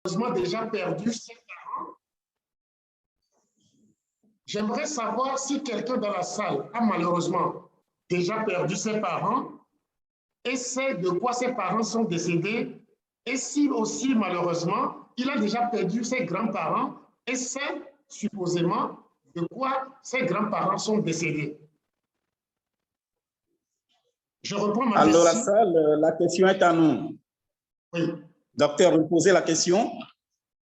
malheureusement déjà perdu ses parents. J'aimerais savoir si quelqu'un dans la salle a malheureusement déjà perdu ses parents et sait de quoi ses parents sont décédés, et si aussi malheureusement il a déjà perdu ses grands-parents et sait supposément de quoi ses grands-parents sont décédés. Je reprends ma question. Alors la salle, la question est à nous. Oui. Docteur, vous posez la question?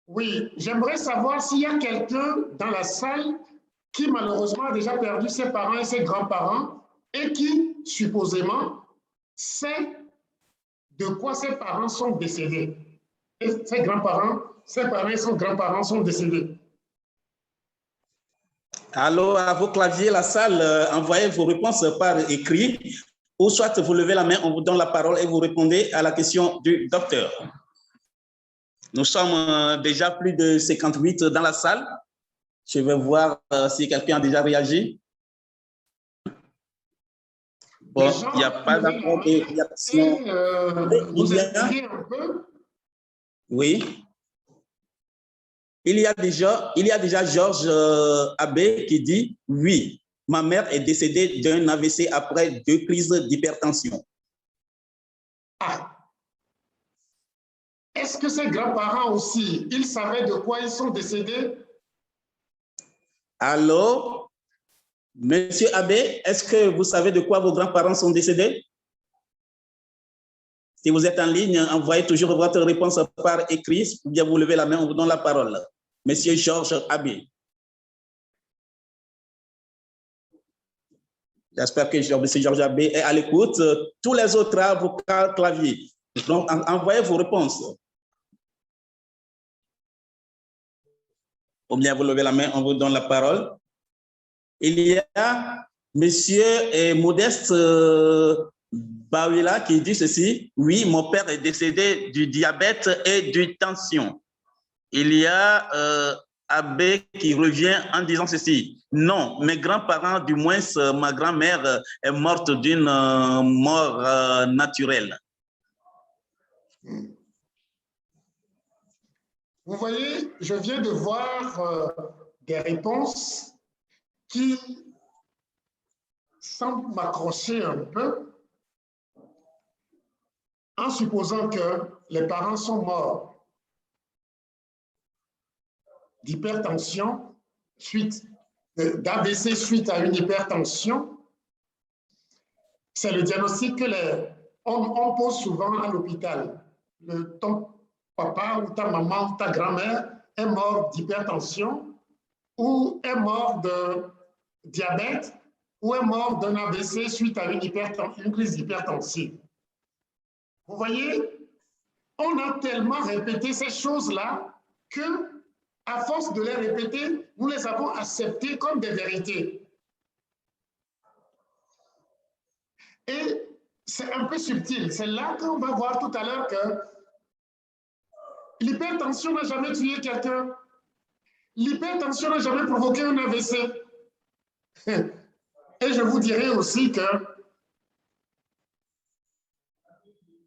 Oui, j'aimerais savoir s'il y a quelqu'un dans la salle qui malheureusement a déjà perdu ses parents et ses grands-parents et qui, supposément, sait de quoi ses parents sont décédés. Et ses grands-parents, ses parents et son grands-parents sont décédés. Alors, à vos claviers, la salle, envoyez vos réponses par écrit, ou soit vous levez la main, on vous donne la parole et vous répondez à la question du docteur. Nous sommes déjà plus de 58 dans la salle. Je vais voir si quelqu'un a déjà réagi. Bon, il n'y a pas d'accord de réaction. Vous expliquez un peu? Oui. Il y a déjà Georges Abbé qui dit « Oui, ma mère est décédée d'un AVC après 2 crises d'hypertension. » Ah. Est-ce que ses grands-parents aussi, ils savaient de quoi ils sont décédés? Alors, Monsieur Abbé, est-ce que vous savez de quoi vos grands-parents sont décédés? Si vous êtes en ligne, envoyez toujours votre réponse par écrit, ou bien vous levez la main, on vous donne la parole. Monsieur Georges Abbé. J'espère que Monsieur Georges Abbé est à l'écoute. Tous les autres à vos claviers. Donc, envoyez vos réponses. Ou bien vous levez la main, on vous donne la parole. Il y a Monsieur Modeste Bawila qui dit ceci. Oui, mon père est décédé du diabète et du tension. Il y a Abbé qui revient en disant ceci. Non, mes grands-parents, du moins ma grand-mère est morte d'une mort naturelle. Vous voyez, je viens de voir des réponses qui semblent m'accrocher un peu en supposant que les parents sont morts d'hypertension, d'AVC suite à une hypertension. C'est le diagnostic que on pose souvent à l'hôpital. Ton papa ou ta maman ou ta grand-mère est mort d'hypertension ou est mort de diabète ou est mort d'un AVC suite à une crise d'hypertension. Vous voyez, on a tellement répété ces choses-là que, à force de les répéter, nous les avons acceptées comme des vérités. Et c'est un peu subtil. C'est là qu'on va voir tout à l'heure que l'hypertension n'a jamais tué quelqu'un. L'hypertension n'a jamais provoqué un AVC. Et je vous dirai aussi que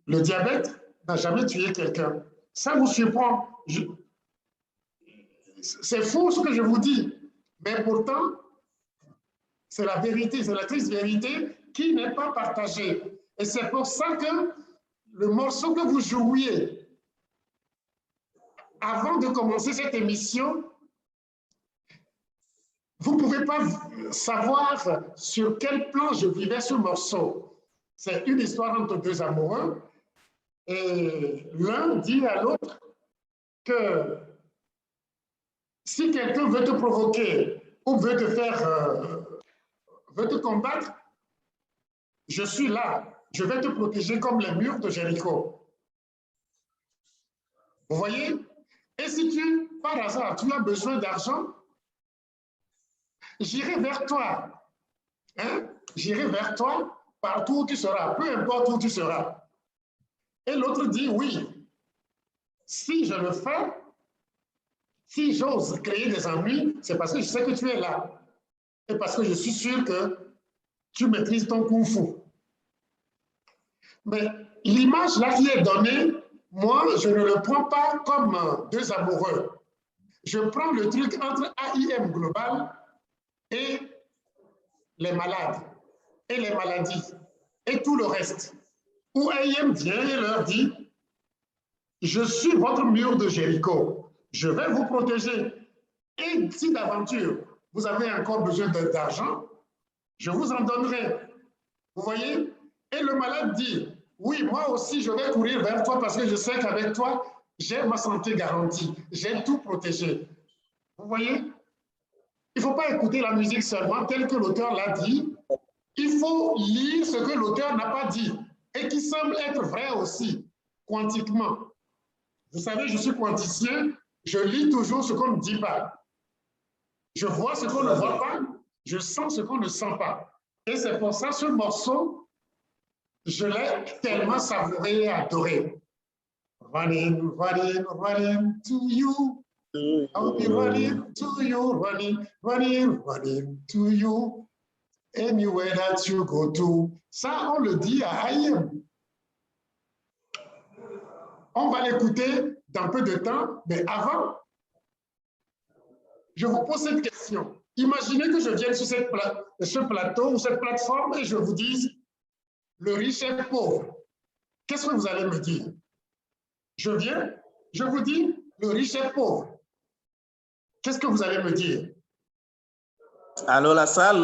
le diabète n'a jamais tué quelqu'un. Ça vous surprend. C'est faux ce que je vous dis. Mais pourtant, c'est la vérité, c'est la triste vérité qui n'est pas partagée. Et c'est pour ça que le morceau que vous jouiez avant de commencer cette émission, vous ne pouvez pas savoir sur quel plan je vivais ce morceau. C'est une histoire entre deux amoureux et l'un dit à l'autre que si quelqu'un veut te provoquer ou veut te veut te combattre, je suis là. Je vais te protéger comme les murs de Jéricho. Vous voyez? Et si par hasard, tu as besoin d'argent, j'irai vers toi. Hein? J'irai vers toi partout où tu seras, peu importe où tu seras. Et l'autre dit oui. Si je le fais, si j'ose créer des ennuis, c'est parce que je sais que tu es là. Et parce que je suis sûr que tu maîtrises ton kung-fu. Mais l'image là qui est donnée moi, je ne le prends pas comme deux amoureux. Je prends le truc entre AIM global et les malades, et les maladies, et tout le reste. Où AIM vient et leur dit, je suis votre mur de Jéricho, je vais vous protéger. Et si d'aventure, vous avez encore besoin d'argent, je vous en donnerai. Vous voyez? Et le malade dit, oui, moi aussi, je vais courir vers toi parce que je sais qu'avec toi, j'ai ma santé garantie, j'ai tout protégé. Vous voyez? Il ne faut pas écouter la musique seulement telle que l'auteur l'a dit. Il faut lire ce que l'auteur n'a pas dit et qui semble être vrai aussi, quantiquement. Vous savez, je suis quanticien, je lis toujours ce qu'on ne dit pas. Je vois ce qu'on ne voit pas, je sens ce qu'on ne sent pas. Et c'est pour ça, ce morceau, je l'ai tellement savouré et adoré. Running, running, running to you. I'll be running to you, running, running, running to you. Anywhere that you go to. Ça, on le dit à Haïm. On va l'écouter dans peu de temps, mais avant, je vous pose cette question. Imaginez que je vienne sur ce plateau ou cette plateforme et je vous dise, le riche est pauvre. Qu'est-ce que vous allez me dire? Je viens, je vous dis, le riche est pauvre. Qu'est-ce que vous allez me dire? Alors la salle,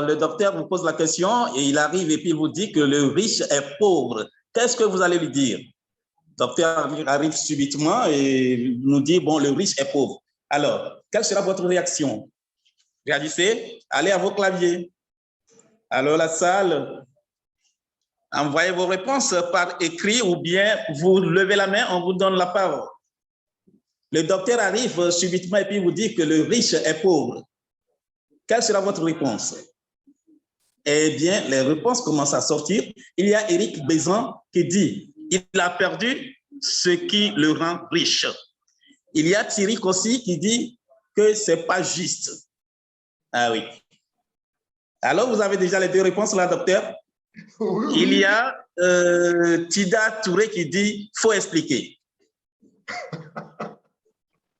le docteur vous pose la question et il arrive et puis il vous dit que le riche est pauvre. Qu'est-ce que vous allez lui dire? Le docteur arrive subitement et nous dit, bon, le riche est pauvre. Alors, quelle sera votre réaction? Réagissez, allez à vos claviers. Alors la salle, envoyez vos réponses par écrit ou bien vous levez la main, on vous donne la parole. Le docteur arrive subitement et puis vous dit que le riche est pauvre. Quelle sera votre réponse? Eh bien, les réponses commencent à sortir. Il y a Éric Bézan qui dit « Il a perdu ce qui le rend riche ». Il y a Thierry Kossi qui dit que ce n'est pas juste. Ah oui. Alors, vous avez déjà les deux réponses là, docteur? Oui. Il y a Tida Touré qui dit « Faut expliquer ».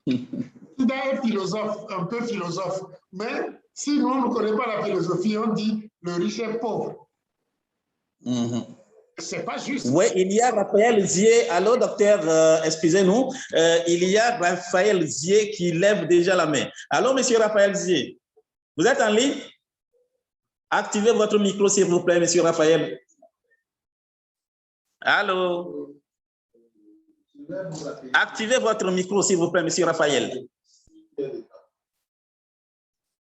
Tida est philosophe, un peu philosophe, mais si nous, on ne connaît pas la philosophie, on dit le riche est pauvre. C'est pas juste. Oui, il y a Raphaël Zier. Allô, docteur, excusez-nous. Il y a Raphaël Zier qui lève déjà la main. Allô, monsieur Raphaël Zier. Vous êtes en ligne? Activez votre micro, s'il vous plaît, monsieur Raphaël. Allô? Activez votre micro, s'il vous plaît, monsieur Raphaël.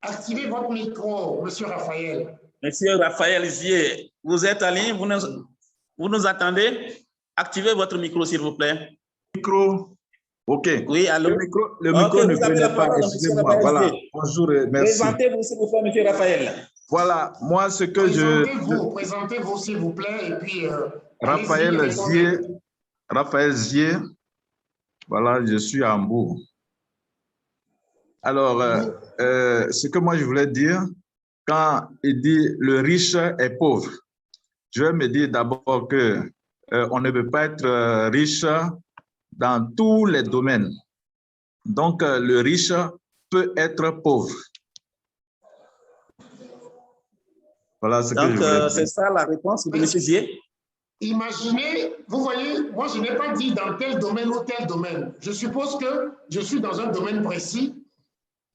Activez votre micro, monsieur Raphaël. Monsieur Raphaël Zier, vous êtes en ligne, vous nous attendez? Activez votre micro, s'il vous plaît. Micro. OK. Oui, allô? Le micro ne venait pas, excusez-moi. Voilà. Bonjour, merci. Présentez-vous, s'il vous plaît, monsieur Raphaël. Voilà, moi, ce que Présentez-vous, s'il vous plaît, et puis... Raphaël Zier, voilà, je suis à Hambourg. Alors, ce que moi, je voulais dire, quand il dit « le riche est pauvre », je vais me dire d'abord que on ne peut pas être riche dans tous les domaines. Donc, le riche peut être pauvre. Voilà ce que je voulais dire. C'est ça la réponse de M. Zier. Imaginez, vous voyez, moi je n'ai pas dit dans tel domaine ou tel domaine. Je suppose que je suis dans un domaine précis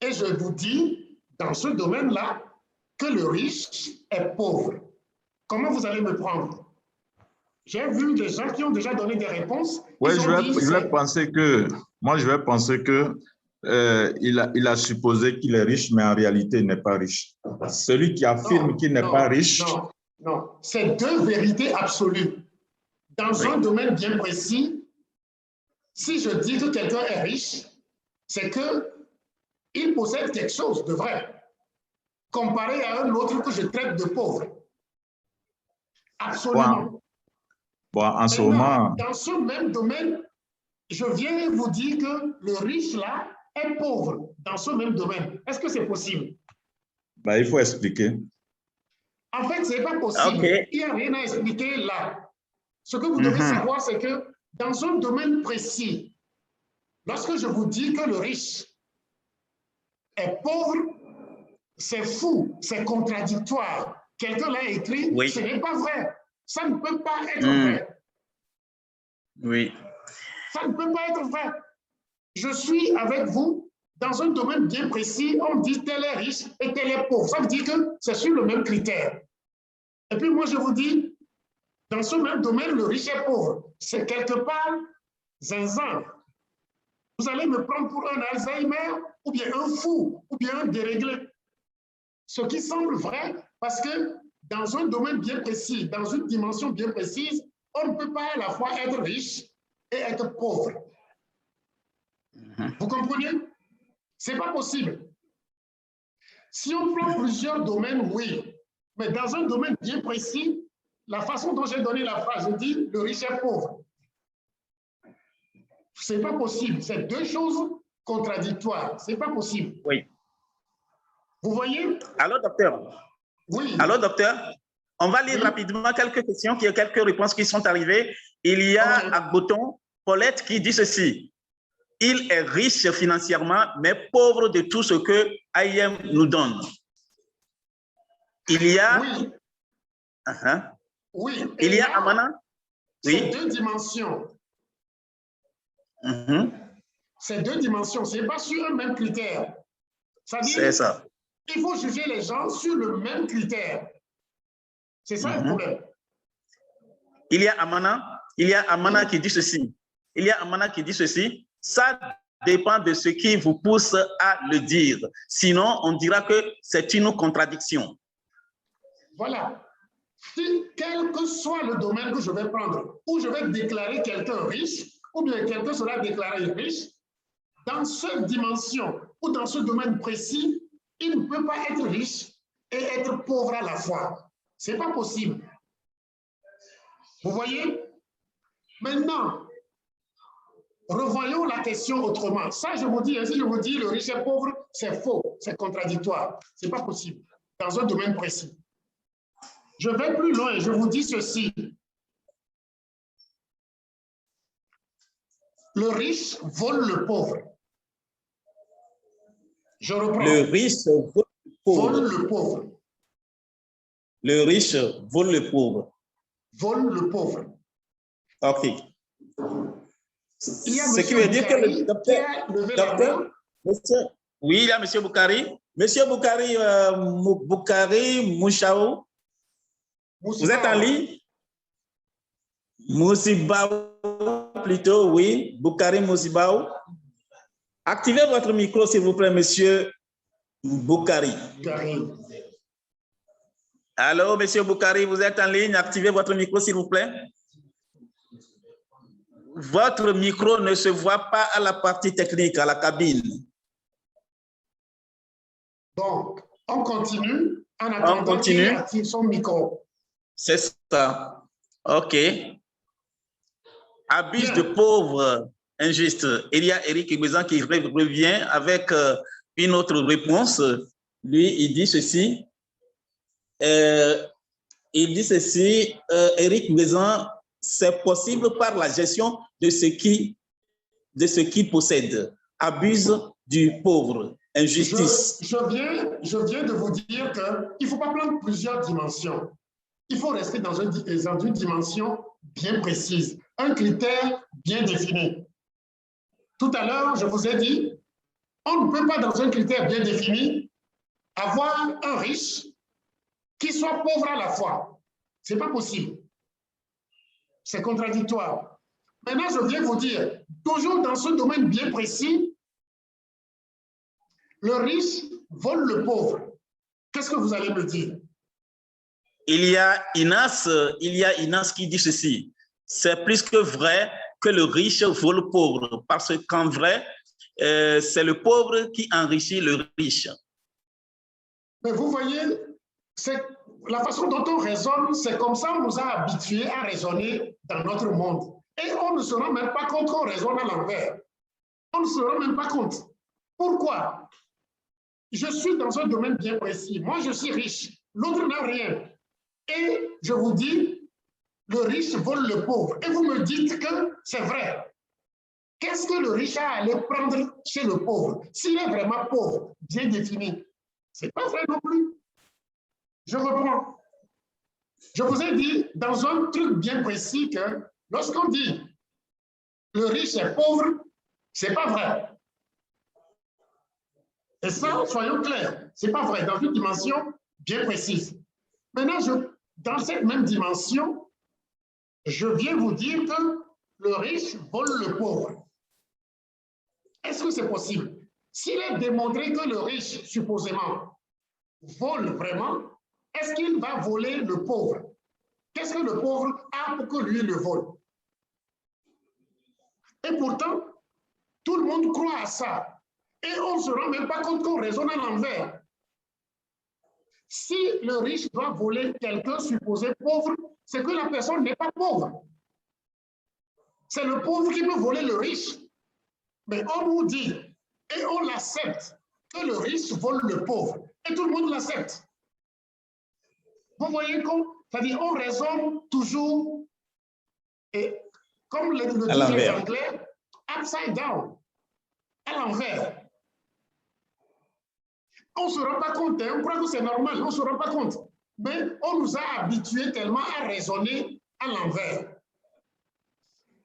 et je vous dis, dans ce domaine-là, que le riche est pauvre. Comment vous allez me prendre? J'ai vu des gens qui ont déjà donné des réponses. Oui, je vais penser que, moi je vais penser que il a supposé qu'il est riche, mais en réalité il n'est pas riche. Celui qui affirme qu'il n'est pas riche... Non, c'est deux vérités absolues. Dans un domaine bien précis, si je dis que quelqu'un est riche, c'est qu'il possède quelque chose de vrai, comparé à un autre que je traite de pauvre. Absolument. Bon, en ce moment... Dans ce même domaine, je viens vous dire que le riche là est pauvre dans ce même domaine. Est-ce que c'est possible? Ben, il faut expliquer. En fait, ce n'est pas possible. Okay. Il n'y a rien à expliquer là. Ce que vous devez savoir, c'est que dans un domaine précis, lorsque je vous dis que le riche est pauvre, c'est fou, c'est contradictoire. Quelqu'un l'a écrit, oui. Ce n'est pas vrai. Ça ne peut pas être vrai. Oui. Ça ne peut pas être vrai. Je suis avec vous dans un domaine bien précis, on dit tel est riche et tel est pauvre. Ça veut dire que c'est sur le même critère. Et puis moi, je vous dis, dans ce même domaine, le riche est pauvre. C'est quelque part zinzin. Vous allez me prendre pour un Alzheimer, ou bien un fou, ou bien un déréglé. Ce qui semble vrai, parce que dans un domaine bien précis, dans une dimension bien précise, on ne peut pas à la fois être riche et être pauvre. Vous comprenez? Ce n'est pas possible. Si on prend plusieurs domaines, oui. Mais dans un domaine bien précis, la façon dont j'ai donné la phrase, je dis le riche est pauvre. Ce n'est pas possible. C'est deux choses contradictoires. Ce n'est pas possible. Oui. Vous voyez? Alors, docteur. Oui. Alors, docteur, on va lire rapidement quelques questions, quelques réponses qui sont arrivées. Il y a à Bouton, Paulette qui dit ceci. Il est riche financièrement, mais pauvre de tout ce que IM nous donne. Il y a... Oui. Oui. Il y a Amana. Oui. C'est deux dimensions. C'est deux dimensions. Ce n'est pas sur un même critère. C'est ça. Il faut juger les gens sur le même critère. C'est ça le problème. Il y a Amana qui dit ceci. Il y a Amana qui dit ceci. Ça dépend de ce qui vous pousse à le dire. Sinon, on dira que c'est une contradiction. Voilà. Si, quel que soit le domaine que je vais prendre, où je vais déclarer quelqu'un riche, ou bien quelqu'un sera déclaré riche, dans cette dimension ou dans ce domaine précis, il ne peut pas être riche et être pauvre à la fois. Ce n'est pas possible. Vous voyez? Maintenant, revoyons la question autrement. Ça, je vous dis, si je vous dis le riche est pauvre, c'est faux, c'est contradictoire. Ce n'est pas possible dans un domaine précis. Je vais plus loin, je vous dis ceci. Le riche vole le pauvre. Je reprends. Le riche vole le pauvre. Le riche vole le pauvre. Vole le pauvre. OK. Ce qui veut dire que le docteur, monsieur, oui, il y a M. Boukari. Monsieur Boukari, Boukari Mouchaou, vous êtes en ligne? Moussibaou, plutôt, oui. Boukari Moussibaou. Activez votre micro, s'il vous plaît, monsieur Boukari. Allô, monsieur Boukari, vous êtes en ligne? Activez votre micro, s'il vous plaît. Votre micro ne se voit pas à la partie technique, à la cabine. Donc, on continue en attendant qu'il active son micro. C'est ça. OK. Abuse de pauvre, injuste. Il y a Eric Ibezan qui revient avec une autre réponse. Lui, il dit ceci. Eric Ibezan, c'est possible par la gestion de ce qui possède. Abuse du pauvre, injustice. Je viens de vous dire qu'il ne faut pas prendre plusieurs dimensions. Il faut rester dans une dimension bien précise, un critère bien défini. Tout à l'heure, je vous ai dit, on ne peut pas, dans un critère bien défini, avoir un riche qui soit pauvre à la fois. Ce n'est pas possible. C'est contradictoire. Maintenant, je viens vous dire, toujours dans ce domaine bien précis, le riche vole le pauvre. Qu'est-ce que vous allez me dire? Il y a Inas qui dit ceci. C'est plus que vrai que le riche vole le pauvre, parce qu'en vrai, c'est le pauvre qui enrichit le riche. Mais vous voyez, c'est la façon dont on raisonne, c'est comme ça on nous a habitués à raisonner dans notre monde. Et on ne se rend même pas compte qu'on raisonne à l'envers. On ne se rend même pas compte. Pourquoi? Je suis dans un domaine bien précis. Moi, je suis riche. L'autre n'a rien. Et je vous dis, le riche vole le pauvre. Et vous me dites que c'est vrai. Qu'est-ce que le riche a à aller prendre chez le pauvre? S'il est vraiment pauvre, bien défini, ce n'est pas vrai non plus. Je reprends. Je vous ai dit dans un truc bien précis que lorsqu'on dit le riche est pauvre, ce n'est pas vrai. Et ça, soyons clairs, ce n'est pas vrai dans une dimension bien précise. Maintenant, dans cette même dimension, je viens vous dire que le riche vole le pauvre. Est-ce que c'est possible? S'il est démontré que le riche, supposément, vole vraiment, est-ce qu'il va voler le pauvre? Qu'est-ce que le pauvre a pour que lui le vole? Et pourtant, tout le monde croit à ça. Et on ne se rend même pas compte qu'on raisonne à l'envers. Si le riche doit voler quelqu'un supposé pauvre, c'est que la personne n'est pas pauvre. C'est le pauvre qui peut voler le riche. Mais on nous dit, et on l'accepte, que le riche vole le pauvre. Et tout le monde l'accepte. Vous voyez c'est-à-dire on raisonne toujours, et comme le disent les Anglais, upside down, à l'envers. On ne se rend pas compte, hein, on croit que c'est normal, on ne se rend pas compte. Mais on nous a habitués tellement à raisonner à l'envers.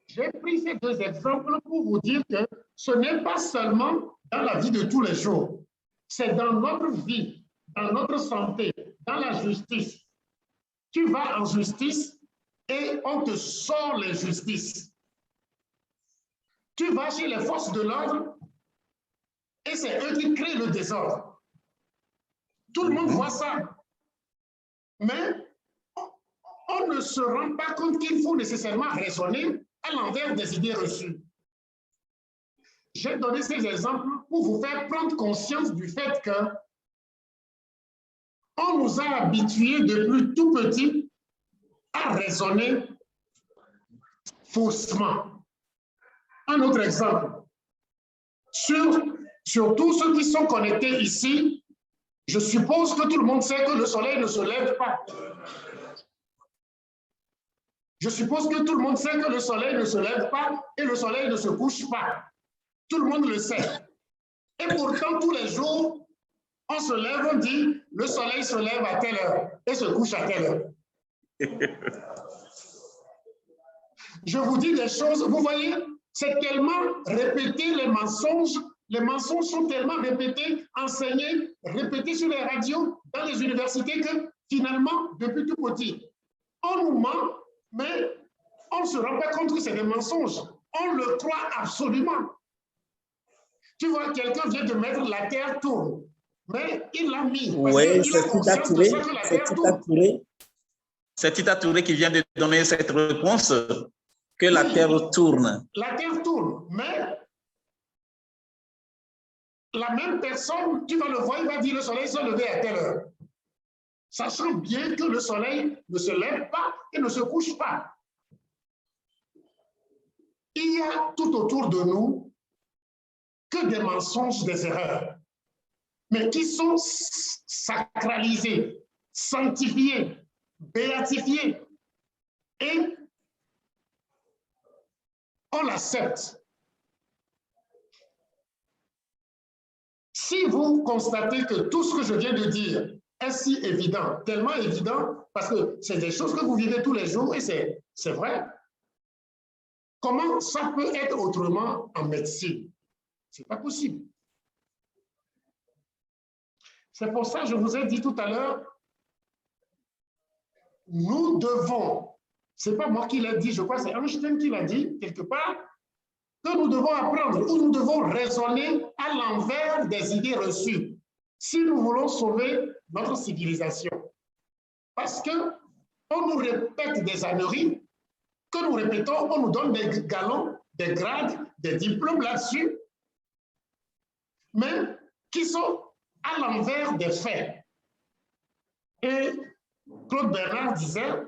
J'ai pris ces deux exemples pour vous dire que ce n'est pas seulement dans la vie de tous les jours, c'est dans notre vie, dans notre santé, dans la justice. Tu vas en justice et on te sort les justices. Tu vas chez les forces de l'ordre et c'est eux qui créent le désordre. Tout le monde voit ça. Mais on ne se rend pas compte qu'il faut nécessairement raisonner à l'envers des idées reçues. J'ai donné ces exemples pour vous faire prendre conscience du fait que on nous a habitués depuis tout petit à raisonner faussement. Un autre exemple. Sur tous ceux qui sont connectés ici, je suppose que tout le monde sait que le soleil ne se lève pas. Je suppose que tout le monde sait que le soleil ne se lève pas et le soleil ne se couche pas. Tout le monde le sait. Et pourtant, tous les jours, on se lève, on dit, le soleil se lève à telle heure et se couche à telle heure. Je vous dis des choses, vous voyez, c'est tellement répété les mensonges sont tellement répétés, enseignés, répétés sur les radios, dans les universités que finalement, depuis tout petit, on nous ment, mais on ne se rend pas compte que c'est des mensonges. On le croit absolument. Tu vois, quelqu'un vient de mettre la terre tourne, mais il l'a mis. Oui, c'est Tita Touré qui vient de donner cette réponse, que la terre tourne. La terre tourne, mais la même personne, tu vas le voir, il va dire le soleil se lever à telle heure. Sachant bien que le soleil ne se lève pas et ne se couche pas. Il y a tout autour de nous que des mensonges, des erreurs, mais qui sont sacralisés, sanctifiés, béatifiés. Et on l'accepte. Si vous constatez que tout ce que je viens de dire est si évident, tellement évident, parce que c'est des choses que vous vivez tous les jours et c'est vrai, comment ça peut être autrement en médecine? Ce n'est pas possible. C'est pour ça que je vous ai dit tout à l'heure, nous devons, ce n'est pas moi qui l'ai dit, je crois que c'est Einstein qui l'a dit quelque part, que nous devons apprendre, ou nous devons raisonner à l'envers des idées reçues, si nous voulons sauver notre civilisation. Parce qu'on nous répète des âneries, que nous répétons, on nous donne des galons, des grades, des diplômes là-dessus, mais qui sont à l'envers des faits. Et Claude Bernard disait,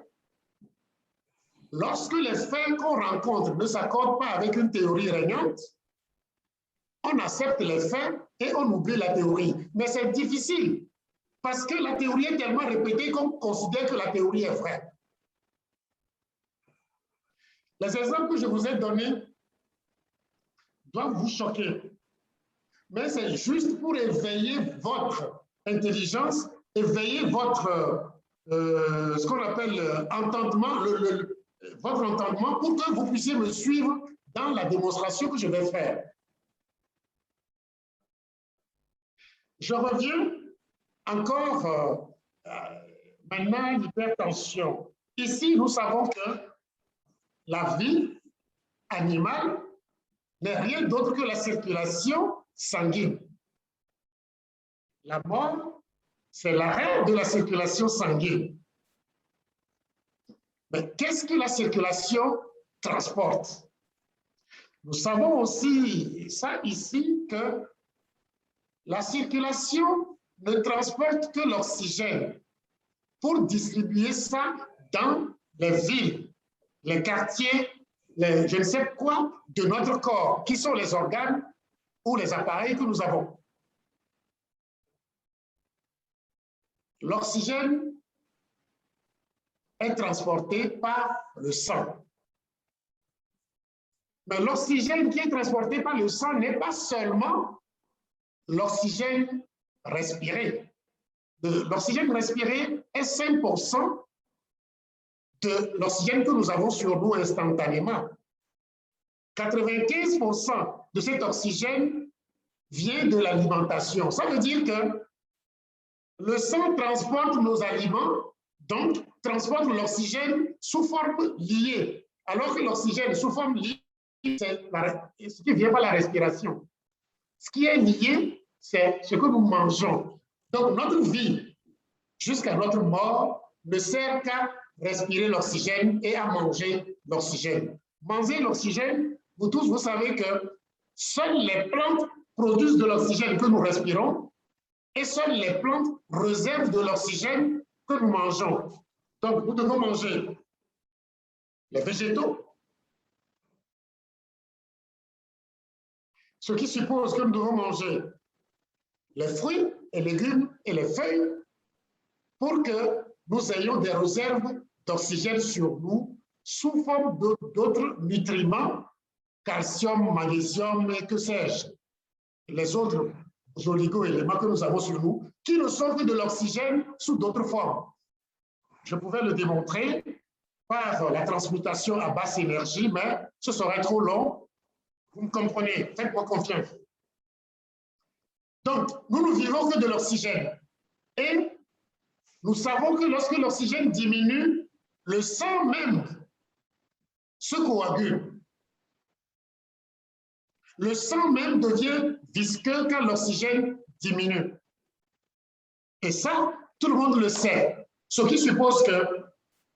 lorsque les faits qu'on rencontre ne s'accordent pas avec une théorie régnante, on accepte les faits et on oublie la théorie. Mais c'est difficile, parce que la théorie est tellement répétée qu'on considère que la théorie est vraie. Les exemples que je vous ai donnés doivent vous choquer. Mais c'est juste pour éveiller votre intelligence, éveiller votre, ce qu'on appelle entendement, votre entendement pour que vous puissiez me suivre dans la démonstration que je vais faire. Je reviens encore maintenant à l'hypertension. Ici, nous savons que la vie animale n'est rien d'autre que la circulation sanguine. La mort, c'est l'arrêt de la circulation sanguine. Mais qu'est-ce que la circulation transporte? Nous savons aussi, ça ici, que la circulation ne transporte que l'oxygène pour distribuer ça dans les villes, les quartiers, je ne sais quoi, de notre corps, qui sont les organes ou les appareils que nous avons. L'oxygène est transporté par le sang. Mais l'oxygène qui est transporté par le sang n'est pas seulement l'oxygène respiré. L'oxygène respiré est 5% de l'oxygène que nous avons sur nous instantanément. 95% de cet oxygène vient de l'alimentation. Ça veut dire que le sang transporte nos aliments, donc transporte l'oxygène sous forme liée. Alors que l'oxygène sous forme liée, c'est ce qui vient par la respiration. Ce qui est lié, c'est ce que nous mangeons. Donc notre vie, jusqu'à notre mort, ne sert qu'à respirer l'oxygène et à manger l'oxygène. Manger l'oxygène, vous tous, vous savez que seules les plantes produisent de l'oxygène que nous respirons et seules les plantes réservent de l'oxygène que nous mangeons. Donc, nous devons manger les végétaux, ce qui suppose que nous devons manger les fruits et légumes et les feuilles pour que nous ayons des réserves d'oxygène sur nous sous forme d'autres nutriments, calcium, magnésium et que sais-je, les autres oligo-éléments que nous avons sur nous, qui ne sont que de l'oxygène sous d'autres formes. Je pouvais le démontrer par la transmutation à basse énergie, mais ce serait trop long. Vous me comprenez, faites-moi confiance. Donc, nous ne vivons que de l'oxygène. Et nous savons que lorsque l'oxygène diminue, le sang même se coagule. Le sang même devient visqueux quand l'oxygène diminue. Et ça, tout le monde le sait. Ce qui suppose que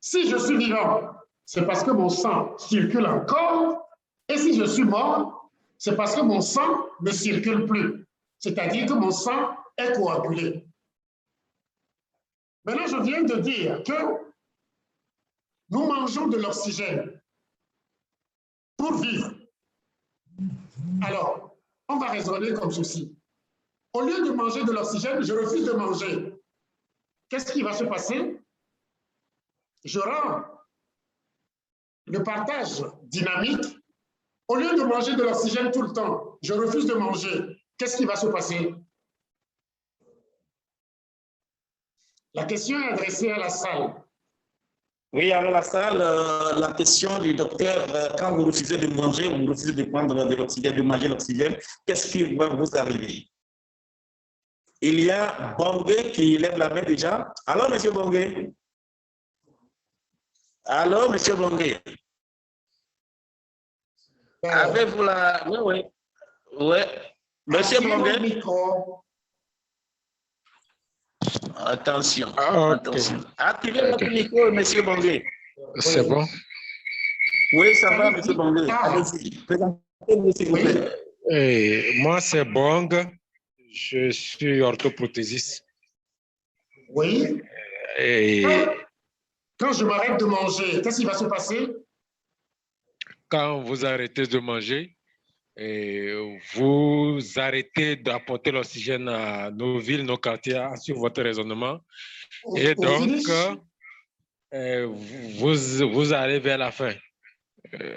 si je suis vivant, c'est parce que mon sang circule encore. Et si je suis mort, c'est parce que mon sang ne circule plus. C'est-à-dire que mon sang est coagulé. Maintenant, je viens de dire que nous mangeons de l'oxygène pour vivre. Alors, on va raisonner comme ceci. Au lieu de manger de l'oxygène, je refuse de manger. Qu'est-ce qui va se passer? Je rends le partage dynamique. Au lieu de manger de l'oxygène tout le temps, je refuse de manger. Qu'est-ce qui va se passer? La question est adressée à la salle. Oui, alors la salle, la question du docteur, quand vous refusez de manger, vous refusez de prendre de l'oxygène, de manger l'oxygène, qu'est-ce qui va vous arriver? Il y a Bongué qui lève la main déjà. Alors, monsieur Bongué? Alors, monsieur Bongué? Avez-vous la... Oui, oui. Oui. Monsieur Bongué? Attention, attention. Activez votre micro, monsieur Bongué. C'est bon? Oui, ça va, monsieur Bongué. Allez-y. Présentez-vous, s'il vous plaît. Moi, c'est Bong. Je suis orthoprothésiste. Oui. Et quand je m'arrête de manger, qu'est-ce qui va se passer? Quand vous arrêtez de manger, vous arrêtez d'apporter l'oxygène à nos villes, nos quartiers, sur votre raisonnement. Et donc, vous allez vers la fin.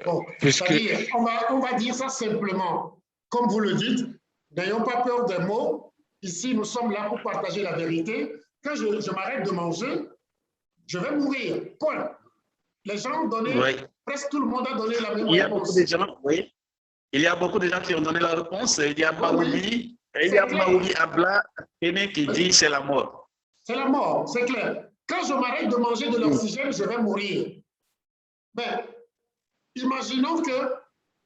Bon, puisque... on va dire ça simplement. Comme vous le dites, n'ayons pas peur des mots. Ici, nous sommes là pour partager la vérité. Quand je m'arrête de manger, je vais mourir. Point. Les gens ont donné, presque tout le monde a donné la même réponse. Il y a beaucoup de gens qui ont donné la réponse. Il y a Maouli, il y a Maouli Abla qui dit c'est la mort. C'est la mort, c'est clair. Quand je m'arrête de manger de l'oxygène, je vais mourir. Mais imaginons que,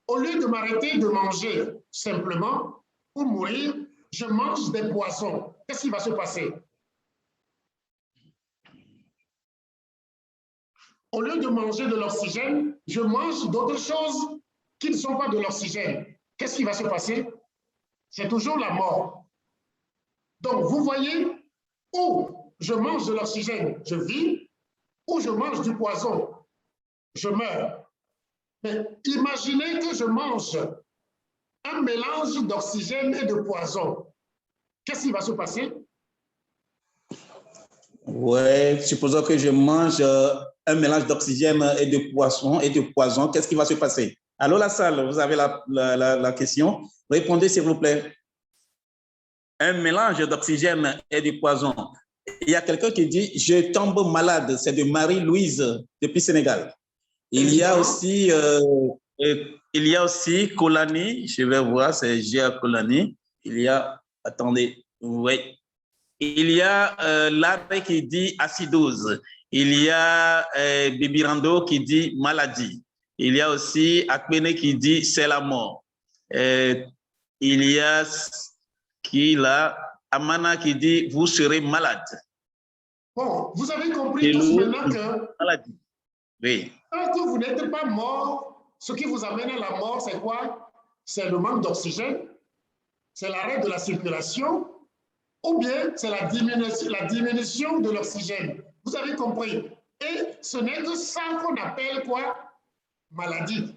au lieu de m'arrêter de manger simplement pour mourir, je mange des poissons. Qu'est-ce qui va se passer? Au lieu de manger de l'oxygène, je mange d'autres choses qui ne sont pas de l'oxygène. Qu'est-ce qui va se passer? C'est toujours la mort. Donc, vous voyez, ou je mange de l'oxygène, je vis, ou je mange du poison, je meurs. Mais imaginez que je mange un mélange d'oxygène et de poison. Qu'est-ce qui va se passer? Oui, supposons que je mange un mélange d'oxygène et de poison. Qu'est-ce qui va se passer? Allô, la salle, vous avez la question. Répondez, s'il vous plaît. Un mélange d'oxygène et de poison. Il y a quelqu'un qui dit « Je tombe malade ». C'est de Marie-Louise depuis Sénégal. Il y a aussi Kolani, je vais voir, c'est Gia Kolani. Il y a, attendez, oui. Il y a Larry qui dit acidose. Il y a Bibirando qui dit maladie. Il y a aussi Akbene qui dit c'est la mort. Il y a qui là, Amana qui dit vous serez malade. Bon, vous avez compris tous maintenant que maladie. Oui. Tant que vous n'êtes pas mort, ce qui vous amène à la mort, c'est quoi? C'est le manque d'oxygène, c'est l'arrêt de la circulation, ou bien c'est la diminution de l'oxygène. Vous avez compris? Et ce n'est que ça qu'on appelle quoi? Maladie.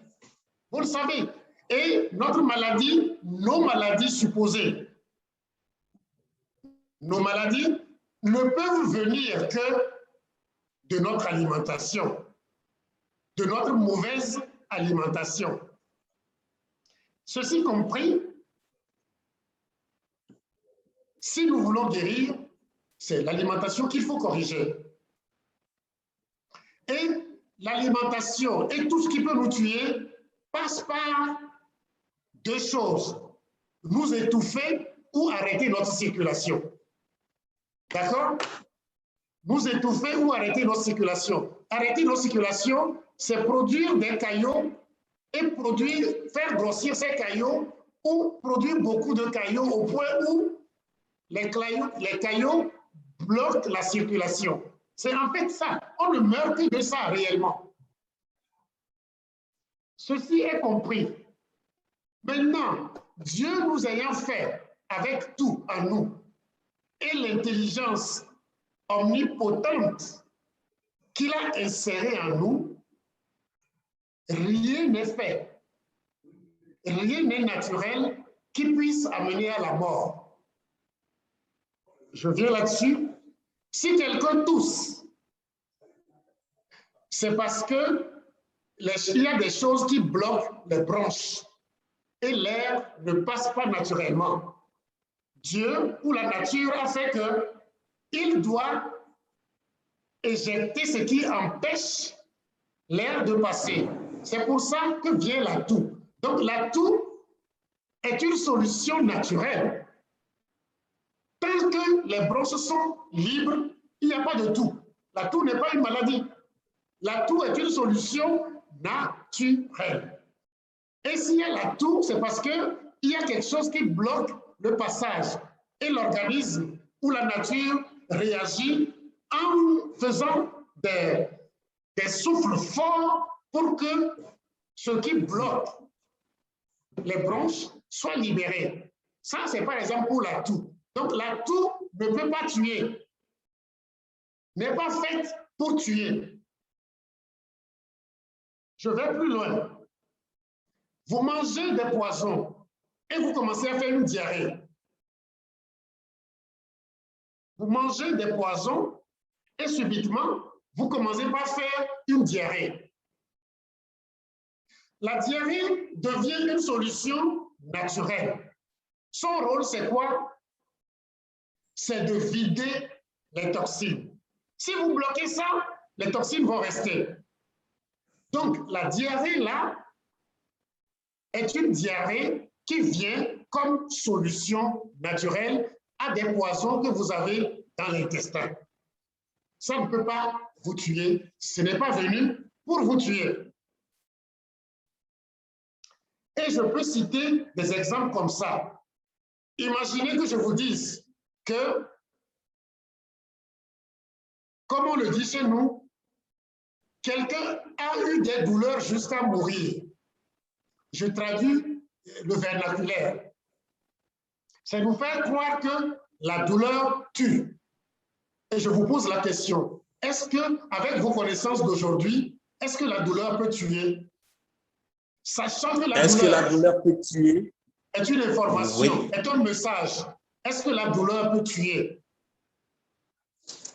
Vous le savez. Et notre maladie, nos maladies supposées, nos maladies ne peuvent venir que de notre alimentation, de notre mauvaise alimentation. Ceci compris, si nous voulons guérir, c'est l'alimentation qu'il faut corriger. Et l'alimentation et tout ce qui peut nous tuer passe par deux choses. Nous étouffer ou arrêter notre circulation. D'accord? Nous étouffer ou arrêter notre circulation. Arrêter notre circulation, c'est produire des caillots et faire grossir ces caillots ou produire beaucoup de caillots au point où les caillots bloquent la circulation. C'est en fait ça. On ne meurt que de ça réellement. Ceci est compris. Maintenant, Dieu nous ayant fait avec tout en nous et l'intelligence omnipotente qu'il a insérée en nous, rien n'est fait, rien n'est naturel qui puisse amener à la mort. Je viens là-dessus. Si quelqu'un tousse, c'est parce que il y a des choses qui bloquent les bronches et l'air ne passe pas naturellement. Dieu ou la nature a fait qu'il doit éjecter ce qui empêche l'air de passer. C'est pour ça que vient la toux. Donc la toux est une solution naturelle. Tant que les bronches sont libres, il n'y a pas de toux. La toux n'est pas une maladie. La toux est une solution naturelle. Et s'il y a la toux, c'est parce qu'il y a quelque chose qui bloque le passage. Et l'organisme ou la nature réagit en faisant des souffles forts pour que ce qui bloque les bronches soit libéré. Ça, c'est par exemple pour la toux. Donc la toux ne peut pas tuer, n'est pas faite pour tuer. Je vais plus loin. Vous mangez des poisons et vous commencez à faire une diarrhée. Vous mangez des poisons et subitement, vous commencez par faire une diarrhée. la diarrhée devient une solution naturelle. Son rôle, c'est quoi? C'est de vider les toxines. Si vous bloquez ça, les toxines vont rester. Donc, la diarrhée, là, est une diarrhée qui vient comme solution naturelle à des poisons que vous avez dans l'intestin. Ça ne peut pas vous tuer. Ce n'est pas venu pour vous tuer. Et je peux citer des exemples comme ça. Imaginez que je vous dise que, comme on le dit chez nous, quelqu'un a eu des douleurs jusqu'à mourir. Je traduis le vernaculaire. C'est vous faire croire que la douleur tue. Et je vous pose la question, est-ce que, avec vos connaissances d'aujourd'hui, est-ce que la douleur peut tuer? Sachant que la douleur peut tuer? Est une information, oui, est un message. Est-ce que la douleur peut tuer?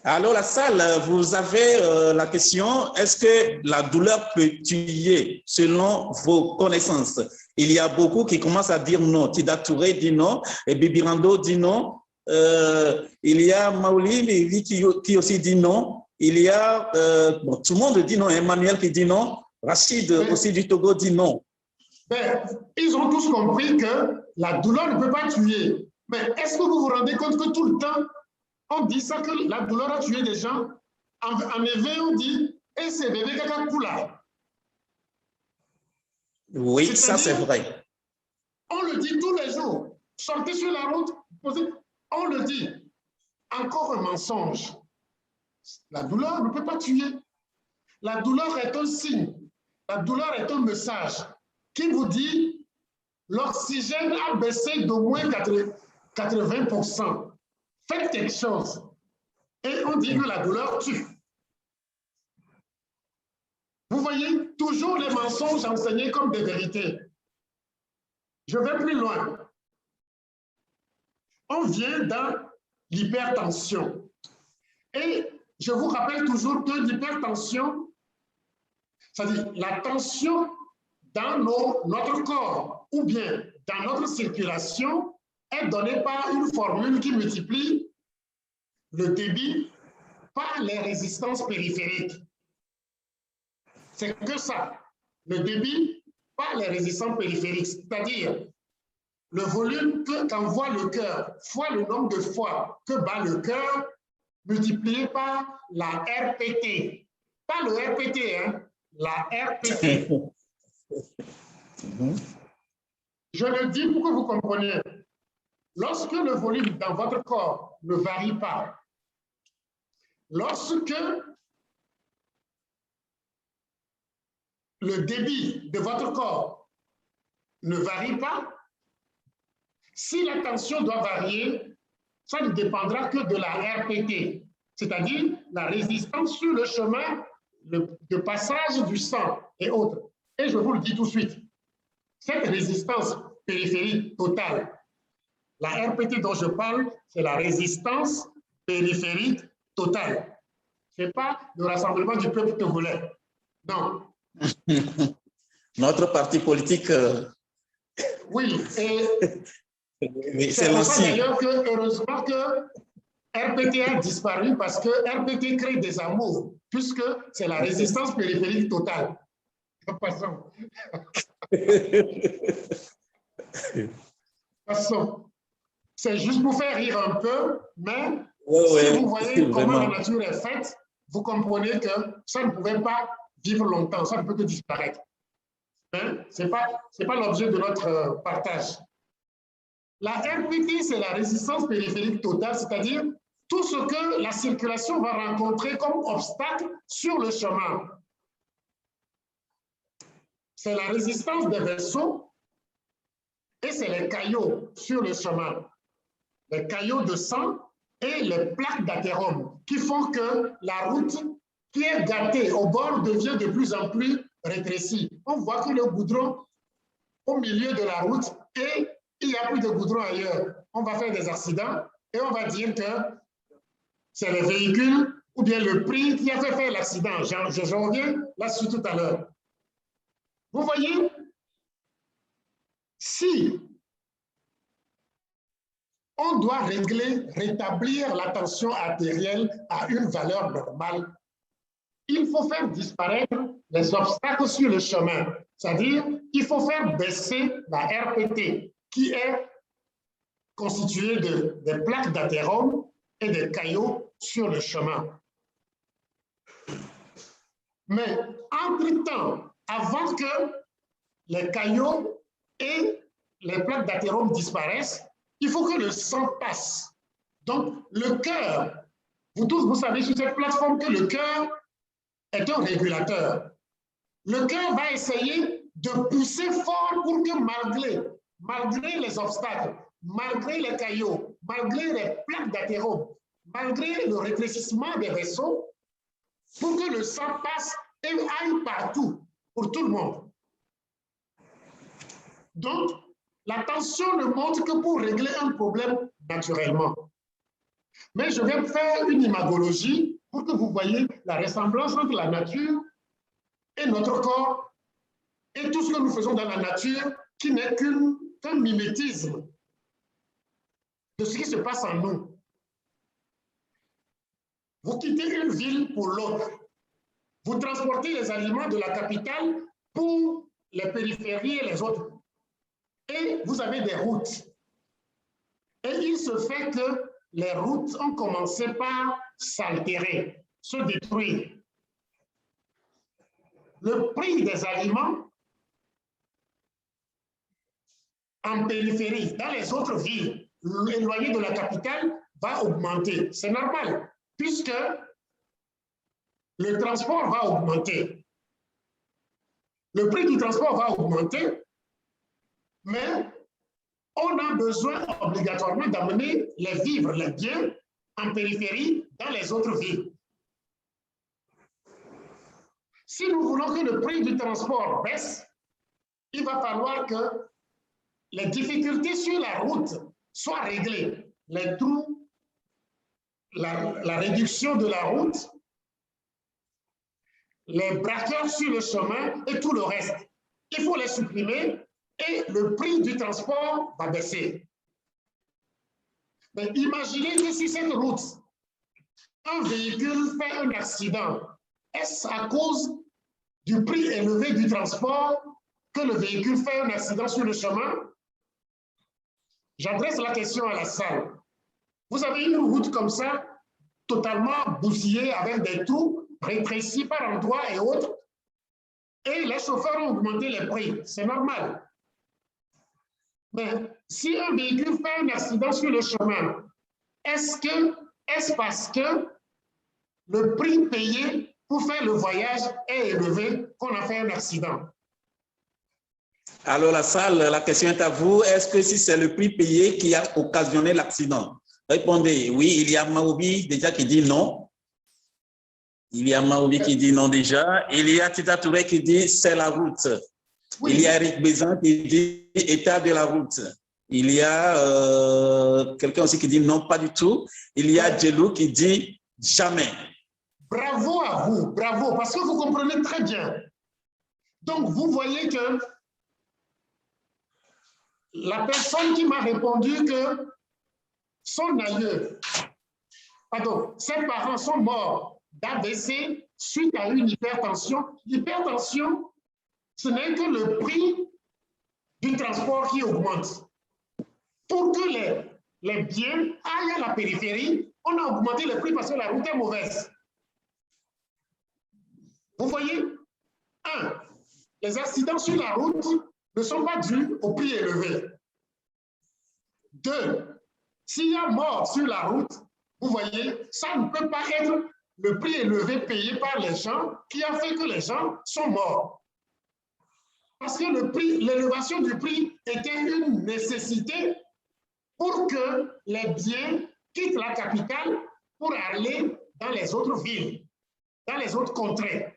Alors, la salle, vous avez la question, est-ce que la douleur peut tuer selon vos connaissances? Il y a beaucoup qui commencent à dire non. Tida Touré dit non, et Bibirando dit non. Il y a Maouli qui aussi dit non. Il y a, bon, tout le monde dit non. Emmanuel qui dit non. Rachid aussi du Togo dit non. Ben, ils ont tous compris que la douleur ne peut pas tuer. Mais est-ce que vous vous rendez compte que tout le temps, on dit ça, que la douleur a tué des gens? En éveil, on dit « et c'est bébé caca coula ». Oui, ça c'est vrai. On le dit tous les jours. Sortez sur la route, posez, on le dit. Encore un mensonge. La douleur ne peut pas tuer. La douleur est un signe. La douleur est un message qui vous dit l'oxygène a baissé d'au moins 80%. Faites quelque chose. Et on dit que la douleur tue. Vous voyez, toujours les mensonges enseignés comme des vérités. Je vais plus loin. On vient dans l'hypertension. Et je vous rappelle toujours que l'hypertension, c'est-à-dire la tension dans notre corps ou bien dans notre circulation est donnée par une formule qui multiplie le débit par les résistances périphériques. C'est que ça, le débit par les résistances périphériques, c'est-à-dire le volume qu'envoie le cœur fois le nombre de fois que bat le cœur multiplié par la RPT. Pas le RPT, hein, la RPT. Je le dis pour que vous compreniez. Lorsque le volume dans votre corps ne varie pas, lorsque le débit de votre corps ne varie pas, si la tension doit varier, ça ne dépendra que de la RPT, c'est-à-dire la résistance sur le chemin de passage du sang et autres. Et je vous le dis tout de suite, cette résistance périphérique totale, la RPT dont je parle, c'est la résistance périphérique totale. Ce n'est pas le Rassemblement du peuple togolais. Non. Notre parti politique. Oui, et oui, c'est pour ça d'ailleurs que, heureusement que RPT a disparu parce que RPT crée des amours, puisque c'est la résistance périphérique totale. Passons. Passons. C'est juste pour faire rire un peu, mais si vous voyez comment la nature est faite, vous comprenez que ça ne pouvait pas vivre longtemps, ça ne peut que disparaître. Hein? Ce n'est pas l'objet de notre partage. La RPT, c'est la résistance périphérique totale, c'est-à-dire tout ce que la circulation va rencontrer comme obstacle sur le chemin. C'est la résistance des vaisseaux et c'est les caillots sur le chemin. Les caillots de sang et les plaques d'athérome qui font que la route qui est gâtée au bord devient de plus en plus rétrécie. On voit que le goudron au milieu de la route et il n'y a plus de goudron ailleurs. On va faire des accidents et on va dire que c'est les véhicules ou bien le prix qui a fait faire l'accident. Je reviens là-dessus tout à l'heure. Vous voyez, si on doit rétablir la tension artérielle à une valeur normale, il faut faire disparaître les obstacles sur le chemin. C'est-à-dire qu'il faut faire baisser la RPT, qui est constituée des plaques d'athérome et des caillots sur le chemin. Mais entre-temps, avant que les caillots et les plaques d'athérome disparaissent, il faut que le sang passe. Donc, le cœur, vous tous, vous savez sur cette plateforme que le cœur est un régulateur. Le cœur va essayer de pousser fort pour que malgré les obstacles, malgré les caillots, malgré les plaques d'athérome, malgré le rétrécissement des vaisseaux, pour que le sang passe et aille partout, pour tout le monde. Donc, la tension ne monte que pour régler un problème naturellement. Mais je vais faire une imagologie pour que vous voyez la ressemblance entre la nature et notre corps et tout ce que nous faisons dans la nature qui n'est qu'un mimétisme de ce qui se passe en nous. Vous quittez une ville pour l'autre. Vous transportez les aliments de la capitale pour les périphéries et les autres. Et vous avez des routes. Et il se fait que les routes ont commencé par s'altérer, se détruire. Le prix des aliments en périphérie, dans les autres villes éloignées de la capitale, va augmenter. C'est normal, puisque le transport va augmenter. Le prix du transport va augmenter, mais on a besoin obligatoirement d'amener les vivres, les biens en périphérie dans les autres villes. Si nous voulons que le prix du transport baisse, il va falloir que les difficultés sur la route soient réglées. Les trous, la réduction de la route, les braqueurs sur le chemin et tout le reste. Il faut les supprimer et le prix du transport va baisser. Mais imaginez que sur cette route, un véhicule fait un accident. Est-ce à cause du prix élevé du transport que le véhicule fait un accident sur le chemin? J'adresse la question à la salle. Vous avez une route comme ça, totalement bousillée avec des trous, rétrécis par endroits et autres, et les chauffeurs ont augmenté les prix. C'est normal. Mais si un véhicule fait un accident sur le chemin, est-ce parce que le prix payé pour faire le voyage est élevé qu'on a fait un accident? Alors la salle, la question est à vous. Est-ce que si c'est le prix payé qui a occasionné l'accident? Répondez oui. Il y a Maoubi déjà qui dit non. Il y a Maoubi qui dit non déjà. Il y a Tita Touré qui dit c'est la route. Oui. Il y a Eric Bézan qui dit état de la route. Il y a quelqu'un aussi qui dit non, pas du tout. Il y a Djelou qui dit jamais. Bravo à vous, bravo, parce que vous comprenez très bien. Donc, vous voyez que la personne qui m'a répondu que son aïeux, pardon, ses parents sont morts d'AVC suite à une hypertension. L'hypertension, ce n'est que le prix du transport qui augmente. Pour que les biens aillent à la périphérie, on a augmenté le prix parce que la route est mauvaise. Vous voyez, les accidents sur la route ne sont pas dus au prix élevé. 2, s'il y a mort sur la route, vous voyez, ça ne peut pas être le prix élevé payé par les gens qui a fait que les gens sont morts. Parce que l'élévation du prix était une nécessité pour que les biens quittent la capitale pour aller dans les autres villes, dans les autres contrées.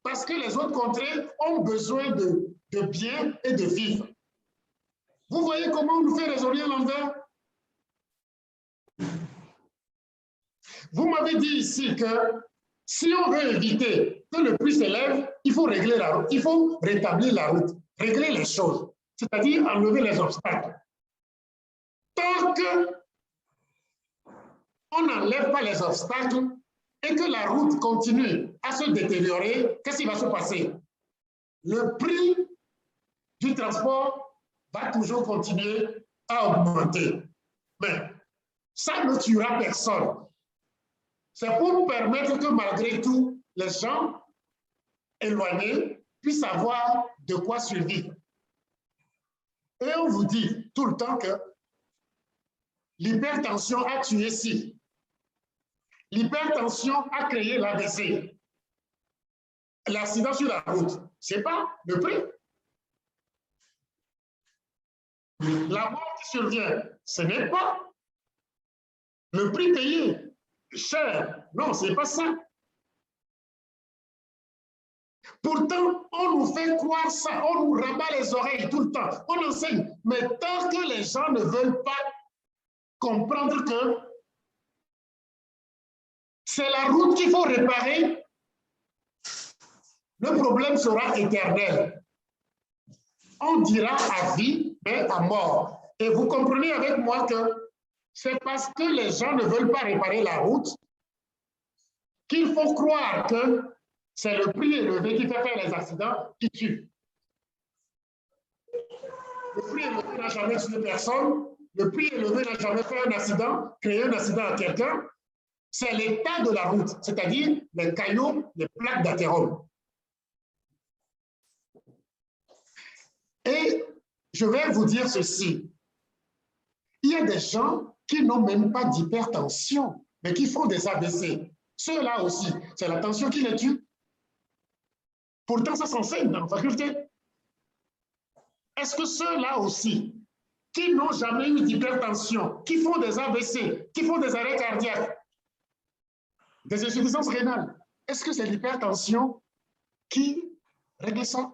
Parce que les autres contrées ont besoin de biens et de vivres. Vous voyez comment on nous fait raisonner à l'envers? Vous m'avez dit ici que si on veut éviter que le prix s'élève, il faut régler la route, il faut rétablir la route, régler les choses. c'est-à-dire enlever les obstacles. Tant qu'on n'enlève pas les obstacles et que la route continue à se détériorer, qu'est-ce qui va se passer? Le prix du transport va toujours continuer à augmenter. Mais ça ne tuera personne. C'est pour permettre que malgré tout, les gens éloignés puissent avoir de quoi survivre. Et on vous dit tout le temps que l'hypertension a tué ci. L'hypertension a créé l'AVC. L'accident sur la route, ce n'est pas le prix. La mort qui survient, ce n'est pas le prix payé cher. Non, ce n'est pas ça. Pourtant, on nous fait croire ça, on nous rabat les oreilles tout le temps. On enseigne, mais tant que les gens ne veulent pas comprendre que c'est la route qu'il faut réparer, le problème sera éternel. On dira à vie, mais à mort. Et vous comprenez avec moi que c'est parce que les gens ne veulent pas réparer la route qu'il faut croire que c'est le prix élevé qui fait faire les accidents qui tuent. Le prix élevé n'a jamais tué personne. Le prix élevé n'a jamais fait un accident, créé un accident à quelqu'un. C'est l'état de la route, c'est-à-dire les cailloux, les plaques d'athérome. Et je vais vous dire ceci. Il y a des gens qui n'ont même pas d'hypertension, mais qui font des AVC. Ceux-là aussi, c'est la tension qui les tue. Pourtant, ça s'enseigne dans la faculté. Est-ce que ceux-là aussi, qui n'ont jamais eu d'hypertension, qui font des AVC, qui font des arrêts cardiaques, des insuffisances rénales, est-ce que c'est l'hypertension qui règle ça?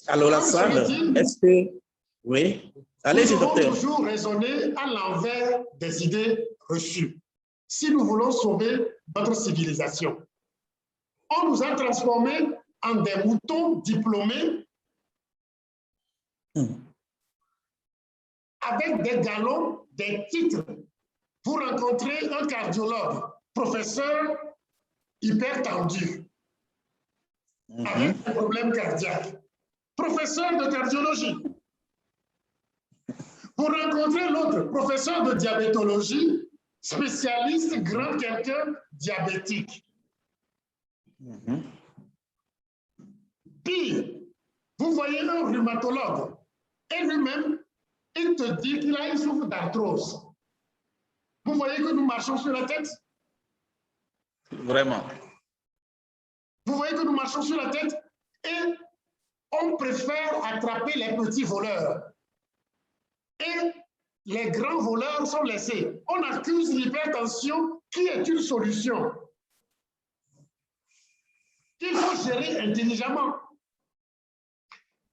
Alors la salle, est-ce que... Oui, allez-y, docteur. Nous devons toujours raisonner à l'envers des idées reçues. Si nous voulons sauver notre civilisation, on nous a transformés en des moutons diplômés avec des galons, des titres. Vous rencontrez un cardiologue, professeur hyper tendu, avec un problème cardiaque, professeur de cardiologie. Vous rencontrez l'autre, professeur de diabétologie, spécialiste grand quelqu'un diabétique. Pire, vous voyez un rhumatologue et lui-même, il te dit qu'il souffre d'arthrose. Vous voyez que nous marchons sur la tête? Vraiment. Vous voyez que nous marchons sur la tête et on préfère attraper les petits voleurs. Et les grands voleurs sont laissés. On accuse l'hypertension qui est une solution qu'il faut gérer intelligemment.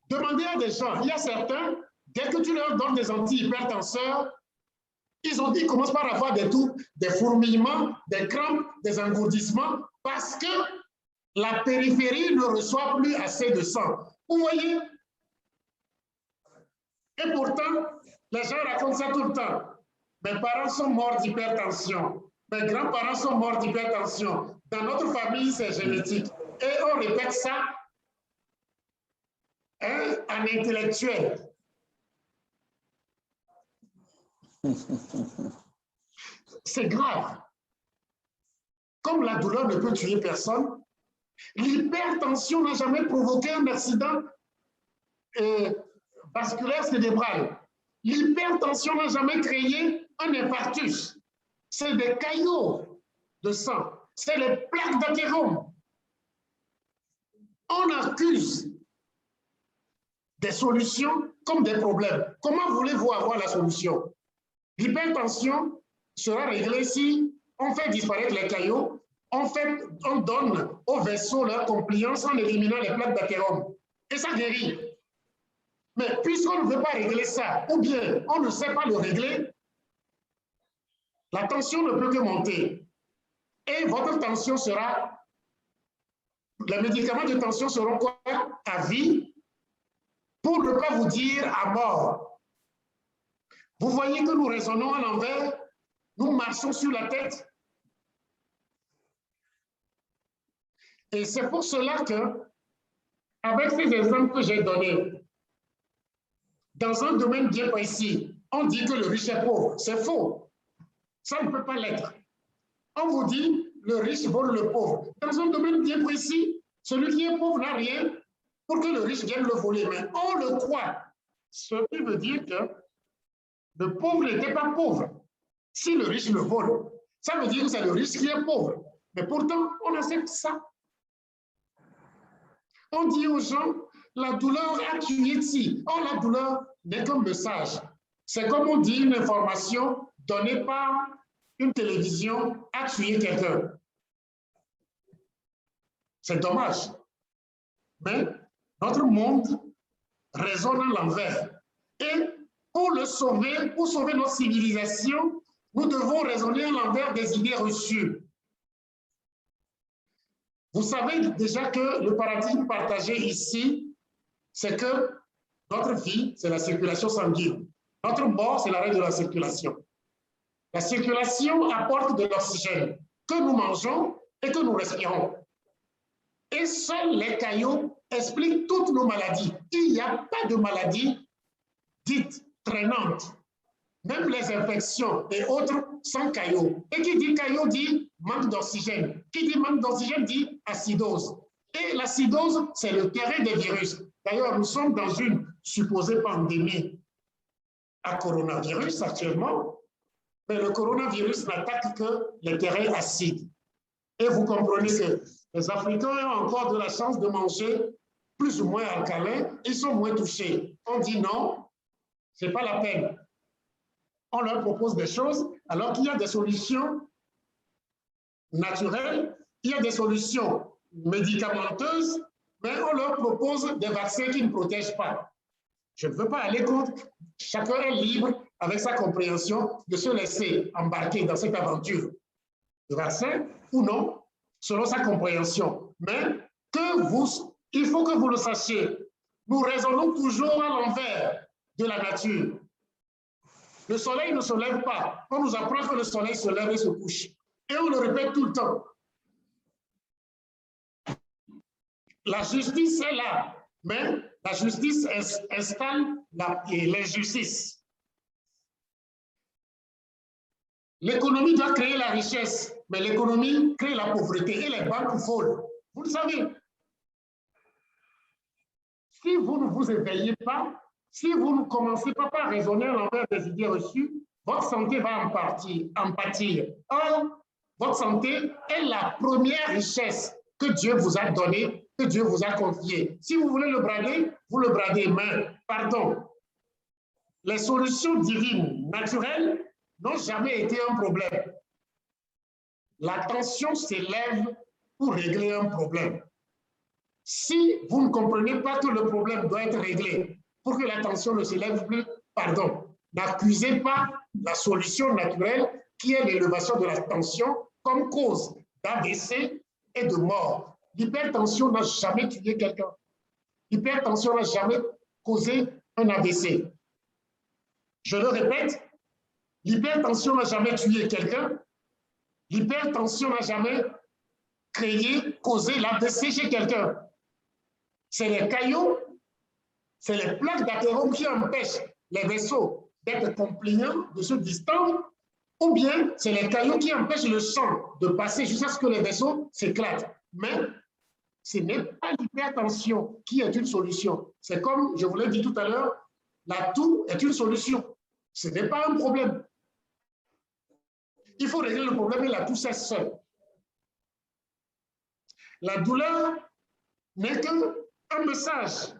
Demandez à des gens, il y a certains, dès que tu leur donnes des antihypertenseurs, ils commencent par avoir des fourmillements, des crampes, des engourdissements, parce que la périphérie ne reçoit plus assez de sang. Vous voyez? Et pourtant, les gens racontent ça tout le temps. Mes parents sont morts d'hypertension. Mes grands-parents sont morts d'hypertension. Dans notre famille, c'est génétique. Et on répète ça en intellectuel. C'est grave. Comme la douleur ne peut tuer personne, l'hypertension n'a jamais provoqué un accident vasculaire cérébral. L'hypertension n'a jamais créé un infarctus. C'est des caillots de sang. C'est les plaques d'athérome. On accuse des solutions comme des problèmes. Comment voulez-vous avoir la solution? L'hypertension sera réglée si on fait disparaître les caillots, on donne aux vaisseaux leur compliance en éliminant les plaques d'athérome. Et ça guérit. Mais puisqu'on ne veut pas régler ça, ou bien on ne sait pas le régler, la tension ne peut que monter. Et votre tension sera Les médicaments de tension seront quoi? À vie, pour ne pas vous dire à mort. Vous voyez que nous raisonnons à l'envers, nous marchons sur la tête. Et c'est pour cela que, avec ces exemples que j'ai donnés, dans un domaine bien précis, on dit que le riche est pauvre. C'est faux. Ça ne peut pas l'être. On vous dit, le riche vole le pauvre. Dans un domaine bien précis, celui qui est pauvre n'a rien pour que le riche vienne le voler. Mais on le croit. Ce qui veut dire que le pauvre n'était pas pauvre. Si le riche le vole, ça veut dire que c'est le riche qui est pauvre. Mais pourtant, on accepte ça. On dit aux gens, la douleur a tué ici. Or, la douleur n'est qu'un message. C'est comme on dit une information donnée par une télévision a tué quelqu'un. C'est dommage. Mais notre monde résonne à l'envers. Et pour le sauver, pour sauver notre civilisation, nous devons raisonner à l'envers des idées reçues. Vous savez déjà que le paradigme partagé ici, c'est que notre vie, c'est la circulation sanguine. Notre mort, c'est l'arrêt de la circulation. La circulation apporte de l'oxygène que nous mangeons et que nous respirons. Et seuls les cailloux expliquent toutes nos maladies. Il n'y a pas de maladie dite traînante. Même les infections et autres sont cailloux. Et qui dit caillot dit manque d'oxygène. Qui dit manque d'oxygène dit acidose. Et l'acidose, c'est le terrain des virus. D'ailleurs, nous sommes dans une supposée pandémie à coronavirus actuellement, mais le coronavirus n'attaque que les terrains acides. Et vous comprenez que les Africains ont encore de la chance de manger plus ou moins alcalin, ils sont moins touchés. On dit non, ce n'est pas la peine. On leur propose des choses alors qu'il y a des solutions naturelles, il y a des solutions médicamenteuses, mais on leur propose des vaccins qui ne protègent pas. Je ne veux pas aller contre. Chacun est libre, avec sa compréhension, de se laisser embarquer dans cette aventure de vaccin ou non, selon sa compréhension. Mais il faut que vous le sachiez, nous raisonnons toujours à l'envers de la nature. Le soleil ne se lève pas. On nous apprend que le soleil se lève et se couche. Et on le répète tout le temps. La justice est là, mais la justice installe l'injustice. L'économie doit créer la richesse, mais l'économie crée la pauvreté et les banques volent. Vous le savez. Si vous ne vous éveillez pas, si vous ne commencez pas par raisonner à l'envers des idées reçues, votre santé va en pâtir. Or, votre santé est la première richesse que Dieu vous a donnée, que Dieu vous a confiée. Si vous voulez le brader, vous le bradez. Mais, pardon, les solutions divines, naturelles, n'ont jamais été un problème. La tension s'élève pour régler un problème. Si vous ne comprenez pas que le problème doit être réglé pour que la tension ne s'élève plus, pardon, n'accusez pas la solution naturelle qui est l'élévation de la tension comme cause d'AVC et de mort. L'hypertension n'a jamais tué quelqu'un. L'hypertension n'a jamais causé un AVC. Je le répète, l'hypertension n'a jamais tué quelqu'un. L'hypertension n'a jamais causé l'AVC chez quelqu'un. C'est les cailloux, c'est les plaques d'athérome qui empêchent les vaisseaux d'être compliants, de se distendre, ou bien c'est les cailloux qui empêchent le sang de passer jusqu'à ce que les vaisseaux s'éclatent. Mais ce n'est pas l'hypertension qui est une solution. C'est comme je vous l'ai dit tout à l'heure, la toux est une solution. Ce n'est pas un problème. Il faut régler le problème et la toux cesse seule. La douleur n'est qu'un message,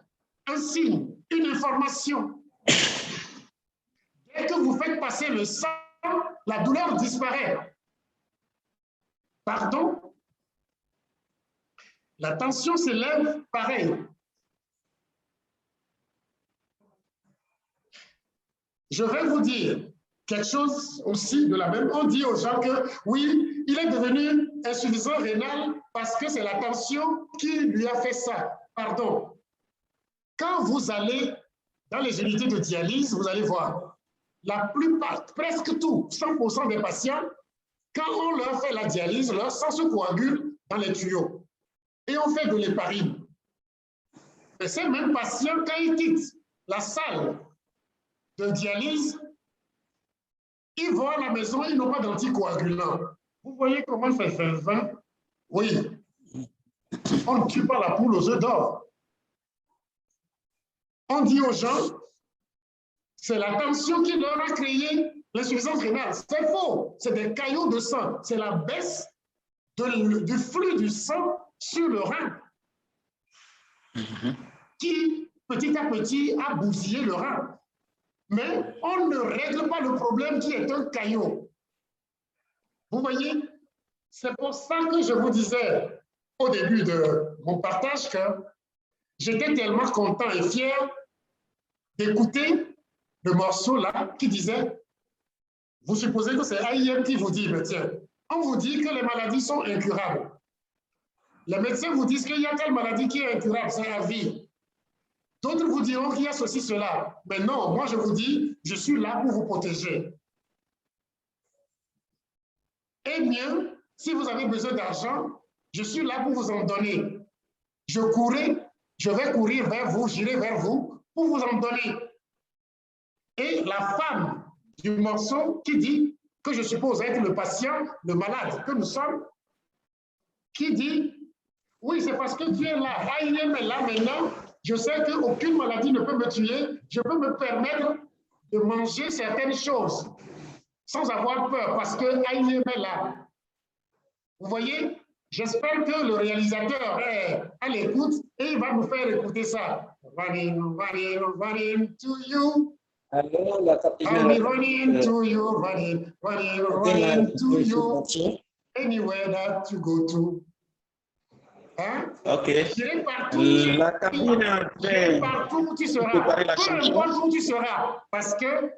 un signe, une information. Dès que vous faites passer le sang, la douleur disparaît. Pardon? La tension s'élève pareil. Je vais vous dire, quelque chose aussi de la même. On dit aux gens que oui, il est devenu insuffisant rénal parce que c'est la tension qui lui a fait ça. Pardon. Quand vous allez dans les unités de dialyse, vous allez voir, la plupart, presque tout, 100% des patients, quand on leur fait la dialyse, leur sang se coagule dans les tuyaux et on fait de l'héparine. Et ces mêmes patients, quand ils quittent la salle de dialyse, ils vont à la maison, ils n'ont pas d'anticoagulant. Vous voyez comment c'est 20? Oui. On ne tue pas la poule aux œufs d'or. On dit aux gens, c'est la tension qui leur a créé l'insuffisance rénale. C'est faux. C'est des caillots de sang. C'est la baisse du flux du sang sur le rein qui, petit à petit, a bousillé le rein. Mais on ne règle pas le problème qui est un caillot. Vous voyez, c'est pour ça que je vous disais au début de mon partage que j'étais tellement content et fier d'écouter le morceau là qui disait, vous supposez que c'est AIM qui vous dit, mais tiens, on vous dit que les maladies sont incurables. Les médecins vous disent qu'il y a telle maladie qui est incurable, c'est à vie. D'autres vous diront qu'il y a ceci, cela. Mais non, moi je vous dis, je suis là pour vous protéger. Eh bien, si vous avez besoin d'argent, je suis là pour vous en donner. Je vais courir vers vous, j'irai vers vous pour vous en donner. Et la femme du morceau qui dit, que je suppose être le patient, le malade que nous sommes, qui dit, oui, c'est parce que tu es là, AIM est là maintenant, je sais qu'aucune maladie ne peut me tuer, je peux me permettre de manger certaines choses sans avoir peur parce que AIM est là. Vous voyez, j'espère que le réalisateur est à l'écoute et il va nous faire écouter ça. Running, running, running to you. Alors, la running to you, running, running, running to you. Anywhere that you go to. Hein? Ok. J'irai partout, la cabine j'irai partout où tu seras. Peu importe où tu seras, parce que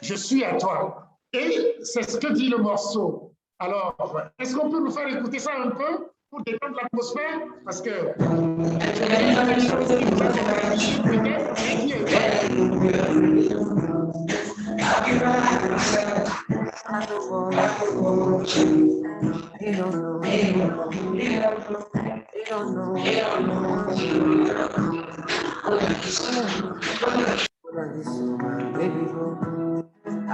je suis à toi. Et c'est ce que dit le morceau. Alors, est-ce qu'on peut nous faire écouter ça un peu pour détendre l'atmosphère? Parce que je vais dire quelque chose qui vous a convaincu peut-être et qui est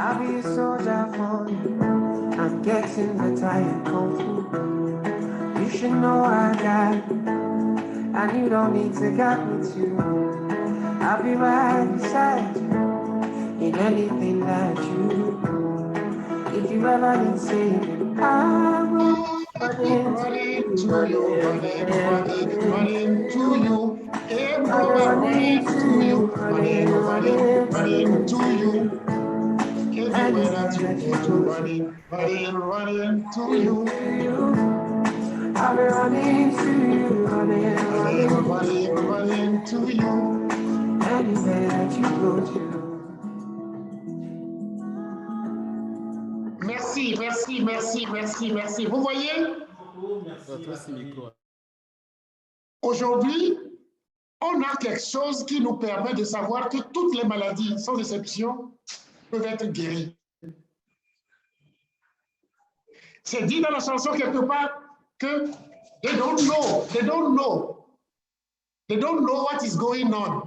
I'll be a soldier for you. I'm getting the time kung fu. You should know I got it, and you don't need to get me too. I'll be right beside you in anything that you do. If you ever need saving, I will running to you, running to you. Running to you, running to you. Anywhere that you go to, running to you. I'll be running to you, running to you. Anywhere that you go to. Merci, merci, merci, merci, merci. Vous voyez, aujourd'hui, on a quelque chose qui nous permet de savoir que toutes les maladies, sans exception, peuvent être guéries. C'est dit dans la chanson quelque part que they don't know what is going on.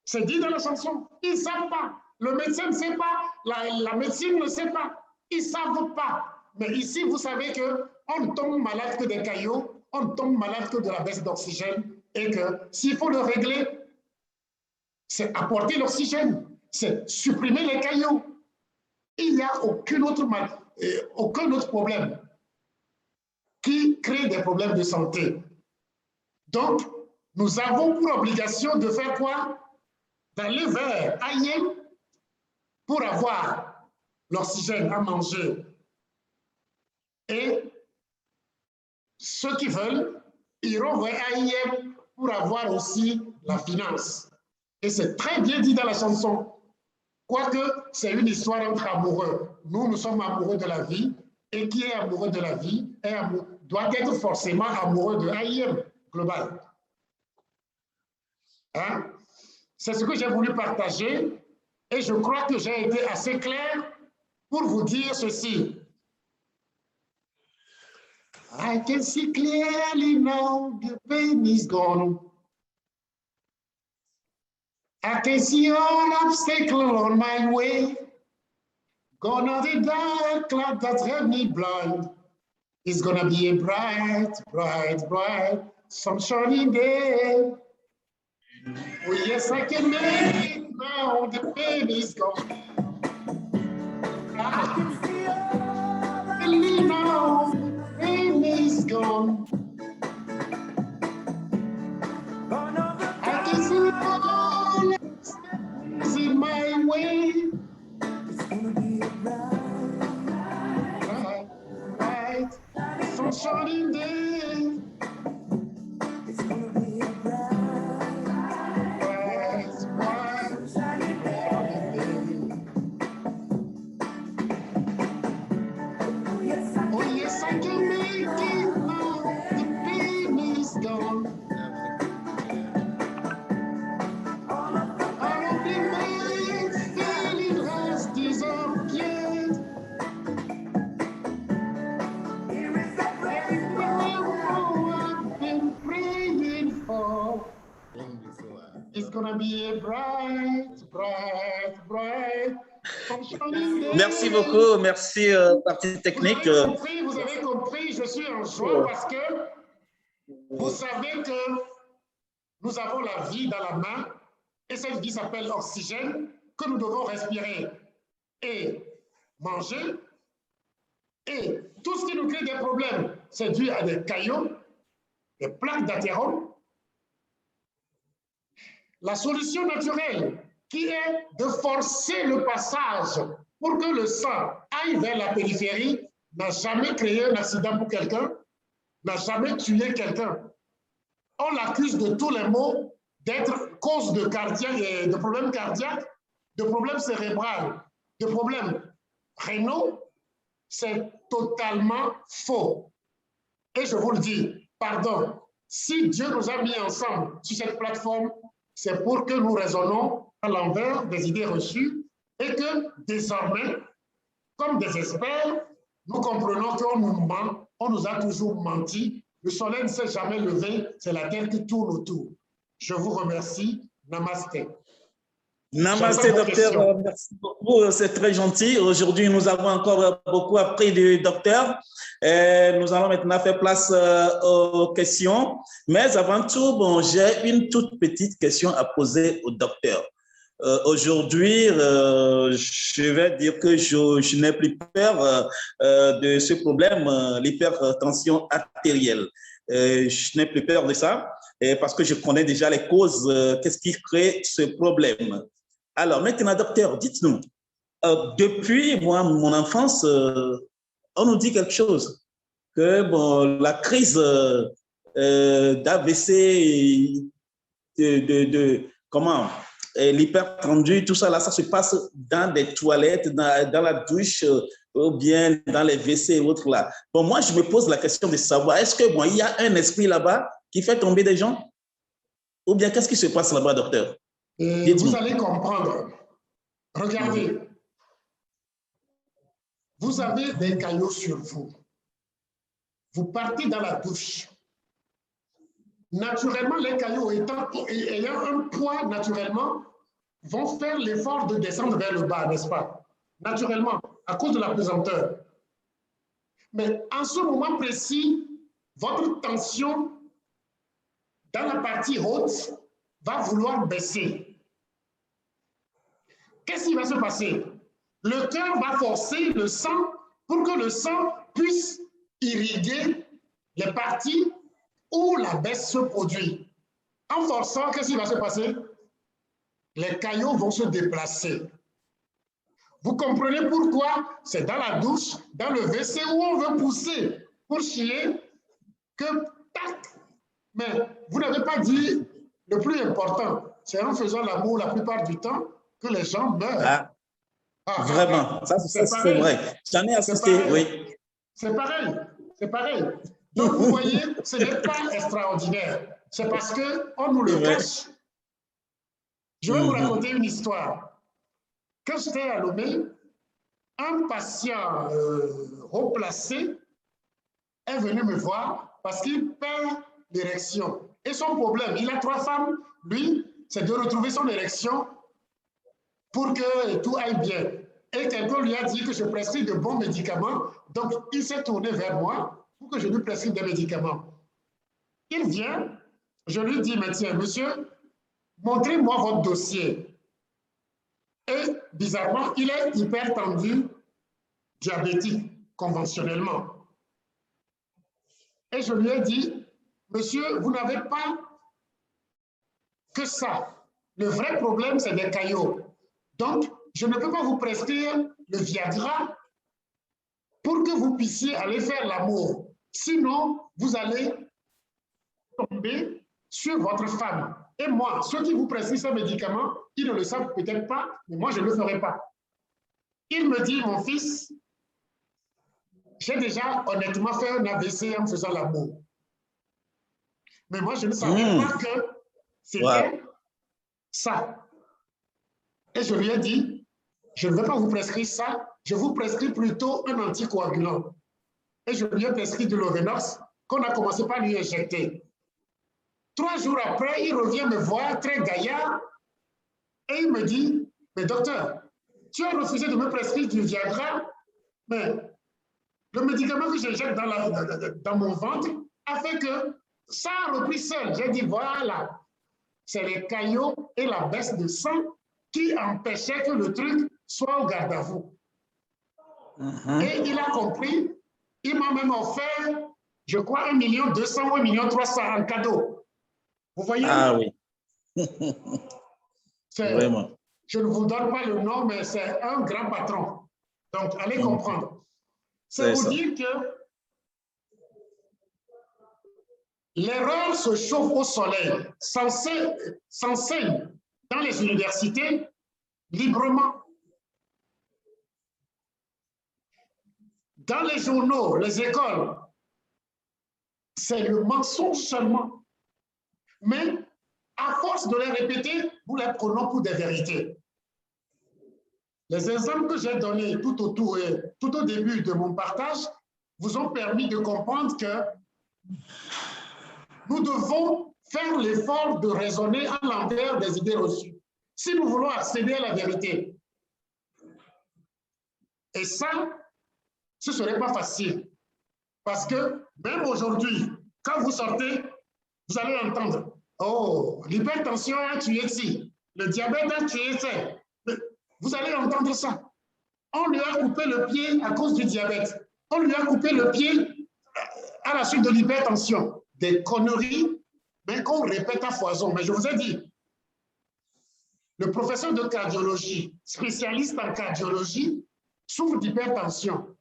C'est dit dans la chanson, ils ne savent pas. Le médecin ne sait pas, la médecine ne sait pas, ils ne savent pas. Mais ici, vous savez qu'on ne tombe malade que des caillots, on ne tombe malade que de la baisse d'oxygène et que s'il faut le régler, c'est apporter l'oxygène, c'est supprimer les caillots. Il n'y a aucun autre problème qui crée des problèmes de santé. Donc, nous avons pour obligation de faire quoi? D'aller vers AIM pour avoir l'oxygène à manger. Et ceux qui veulent iront vers AIM pour avoir aussi la finance. Et c'est très bien dit dans la chanson. Quoique c'est une histoire entre amoureux. Nous sommes amoureux de la vie. Et qui est amoureux de la vie doit être forcément amoureux de AIM global. Hein? C'est ce que j'ai voulu partager. Et je crois que j'ai été assez clair pour vous dire ceci. I can see clearly now the pain is gone. I can see all obstacles on my way. Gone are the dark cloud that have me blind. It's gonna be a bright, bright, bright, sunshiny day. Oh yes, I can make it now, the pain is gone. I can feel now, the pain is gone. I can see all is in my way. It's gonna be a bright, bright, bright, sunshiny day. It's gonna be a bright, bright, bright, sunny day. Oh yes, I can make it now. The pain is gone. All of the pain feeling has disappeared. Here is the prayer I've been praying for. It's gonna be a bright, bright, bright. Merci beaucoup, merci partie technique. Vous avez compris, je suis en joie parce que vous savez que nous avons la vie dans la main et cette vie s'appelle l'oxygène que nous devons respirer et manger. Et tout ce qui nous crée des problèmes, c'est dû à des caillots, des plaques d'athérome. La solution naturelle qui est de forcer le passage pour que le sang aille vers la périphérie n'a jamais créé un accident pour quelqu'un, n'a jamais tué quelqu'un. On l'accuse de tous les maux d'être cause de problèmes cardiaques, de problèmes cérébraux, de problèmes rénaux. C'est totalement faux. Et je vous le dis, pardon, si Dieu nous a mis ensemble sur cette plateforme, c'est pour que nous raisonnons à l'envers des idées reçues et que désormais, comme des experts, nous comprenons qu'on nous ment, on nous a toujours menti. Le soleil ne s'est jamais levé, c'est la terre qui tourne autour. Je vous remercie. Namasté. Namasté, docteur. Merci beaucoup. C'est très gentil. Aujourd'hui, nous avons encore beaucoup appris du docteur. Nous allons maintenant faire place aux questions. Mais avant tout, bon, j'ai une toute petite question à poser au docteur. Aujourd'hui, je vais dire que je n'ai plus peur de ce problème, l'hypertension artérielle. Je n'ai plus peur de ça parce que je connais déjà les causes, qu'est-ce qui crée ce problème. Alors maintenant, docteur, dites-nous, depuis mon enfance, on nous dit quelque chose, que bon, la crise d'AVC, l'hypertendu, tout ça, là, ça se passe dans des toilettes, dans la douche, ou bien dans les WC et autres là. Bon, moi, je me pose la question de savoir, est-ce que bon, il y a un esprit là-bas qui fait tomber des gens? Ou bien qu'est-ce qui se passe là-bas, docteur? Vous allez comprendre. Regardez. Vous avez des caillots sur vous. Vous partez dans la douche. Naturellement, les caillots ayant un poids naturellement, vont faire l'effort de descendre vers le bas, n'est-ce pas? Naturellement, à cause de la pesanteur. Mais en ce moment précis, votre tension dans la partie haute va vouloir baisser. Qu'est-ce qui va se passer? Le cœur va forcer le sang pour que le sang puisse irriguer les parties où la baisse se produit. En forçant, qu'est-ce qui va se passer? Les caillots vont se déplacer. Vous comprenez pourquoi c'est dans la douche, dans le WC où on veut pousser pour chier, que tac. Mais vous n'avez pas dit le plus important, c'est en faisant l'amour la plupart du temps que les gens meurent. Vraiment, ça c'est vrai. J'en ai assisté, oui. C'est pareil, c'est pareil. Donc, vous voyez, ce n'est pas extraordinaire. C'est parce qu'on nous le cache. Je vais vous raconter une histoire. Quand j'étais à Lomé, un patient haut placé est venu me voir parce qu'il perd l'érection. Et son problème, il a 3 femmes, lui, c'est de retrouver son érection pour que tout aille bien. Et quelqu'un lui a dit que je prescris de bons médicaments, donc il s'est tourné vers moi pour que je lui prescrive des médicaments. Il vient, je lui dis, mais tiens, monsieur, montrez-moi votre dossier. Et bizarrement, il est hypertendu, diabétique, conventionnellement. Et je lui ai dit, monsieur, vous n'avez pas que ça. Le vrai problème, c'est des caillots. Donc, je ne peux pas vous prescrire le Viagra pour que vous puissiez aller faire l'amour. Sinon, vous allez tomber sur votre femme. Et moi, ceux qui vous prescrivent ce médicament, ils ne le savent peut-être pas, mais moi, je ne le ferai pas. Il me dit, mon fils, j'ai déjà honnêtement fait un AVC en faisant l'amour. Mais moi, je ne savais pas que c'était ça. Et je lui ai dit, je ne vais pas vous prescrire ça, je vous prescris plutôt un anticoagulant. Et je lui ai prescrit de l'Ovenox qu'on a commencé par lui injecter. 3 jours après, il revient me voir, très gaillard, et il me dit, mais docteur, tu as refusé de me prescrire du Viagra, mais le médicament que j'injecte dans mon ventre a fait que ça a repris seul. J'ai dit, voilà, c'est les caillots et la baisse de sang qui empêchaient que le truc soit au garde à vous. Et il a compris, il m'a même offert, je crois, 1 200 000 ou 1 300 000 en cadeau. Vous voyez? Ah oui. Vraiment. Je ne vous donne pas le nom, mais c'est un grand patron. Donc, allez comprendre. C'est vous dire que l'erreur se chauffe au soleil, s'enseigne dans les universités librement. Dans les journaux, les écoles, c'est le mensonge seulement. Mais à force de les répéter, nous les prenons pour des vérités. Les exemples que j'ai donnés tout au début de mon partage vous ont permis de comprendre que nous devons faire l'effort de raisonner à l'envers des idées reçues, si nous voulons accéder à la vérité. Et ça, ce ne serait pas facile. Parce que même aujourd'hui, quand vous sortez, vous allez entendre, oh, l'hypertension a tué ci, le diabète a tué ça. Vous allez entendre ça. On lui a coupé le pied à cause du diabète. On lui a coupé le pied à la suite de l'hypertension. Des conneries, mais qu'on répète à foison. Mais je vous ai dit, le professeur de cardiologie, spécialiste en cardiologie, souffre d'hypertension.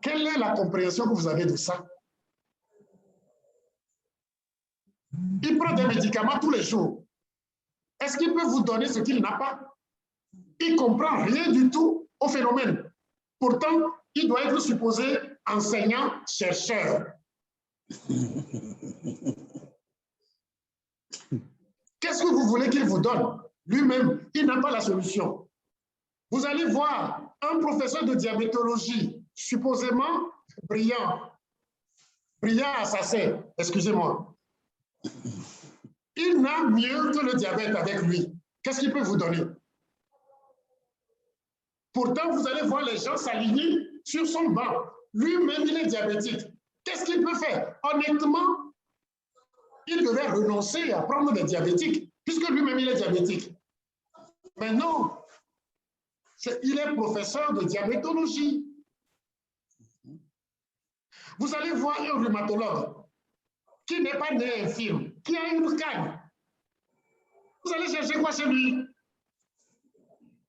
Quelle est la compréhension que vous avez de ça? Il prend des médicaments tous les jours. Est-ce qu'il peut vous donner ce qu'il n'a pas? Il ne comprend rien du tout au phénomène. Pourtant, il doit être supposé enseignant-chercheur. Qu'est-ce que vous voulez qu'il vous donne? Lui-même, il n'a pas la solution. Vous allez voir un professeur de diabétologie, supposément brillant assassin, excusez-moi. Il n'a mieux que le diabète avec lui. Qu'est-ce qu'il peut vous donner? Pourtant, vous allez voir les gens s'aligner sur son banc. Lui-même, il est diabétique. Qu'est-ce qu'il peut faire? Honnêtement, il devait renoncer à prendre des diabétiques, puisque lui-même, il est diabétique. Mais non, il est professeur de diabétologie. Vous allez voir un rhumatologue qui n'est pas né infirme, qui a une canne. Vous allez chercher quoi chez lui?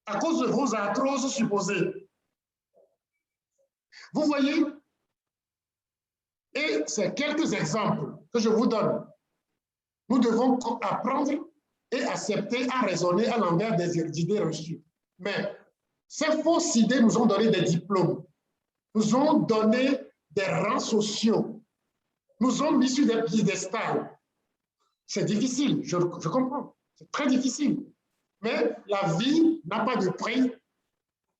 À cause de vos arthroses supposées. Vous voyez? Et c'est quelques exemples que je vous donne. Nous devons apprendre et accepter à raisonner à l'envers des idées reçues. Mais ces fausses idées nous ont donné des diplômes, nous ont donné des rangs sociaux, nous ont mis sur des piédestals. C'est difficile, je comprends, c'est très difficile. Mais la vie n'a pas de prix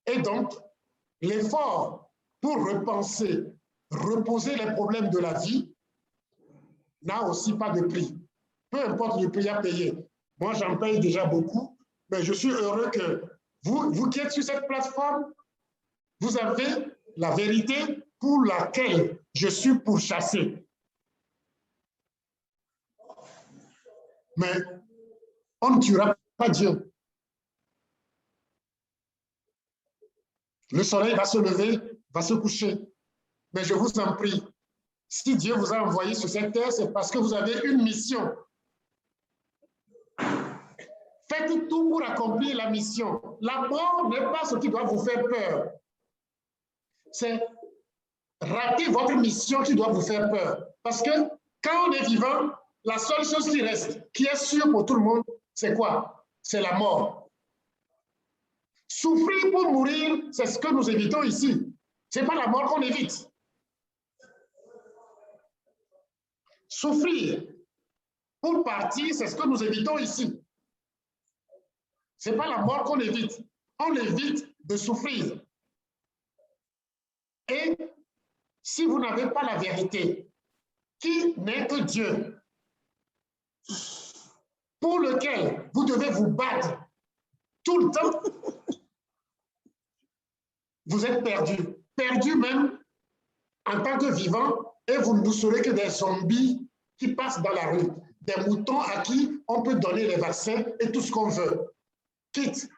et donc l'effort pour repenser, reposer les problèmes de la vie n'a aussi pas de prix. Peu importe le prix à payer. Moi, j'en paye déjà beaucoup, mais je suis heureux que vous qui êtes sur cette plateforme, vous avez la vérité pour laquelle je suis pourchassé. Mais on ne tuera pas Dieu. Le soleil va se lever, va se coucher. Mais je vous en prie, si Dieu vous a envoyé sur cette terre, c'est parce que vous avez une mission. Faites tout pour accomplir la mission. La mort n'est pas ce qui doit vous faire peur. C'est rater votre mission qui doit vous faire peur. Parce que quand on est vivant, la seule chose qui reste, qui est sûre pour tout le monde, c'est quoi? C'est la mort. Souffrir pour mourir, c'est ce que nous évitons ici. Ce n'est pas la mort qu'on évite. Souffrir pour partir, c'est ce que nous évitons ici. Ce n'est pas la mort qu'on évite. On évite de souffrir. Et si vous n'avez pas la vérité, qui n'est que Dieu, pour lequel vous devez vous battre tout le temps, vous êtes perdu. Perdu même en tant que vivant, et vous ne serez que des zombies qui passent dans la rue, des moutons à qui on peut donner les vaccins et tout ce qu'on veut. Quitte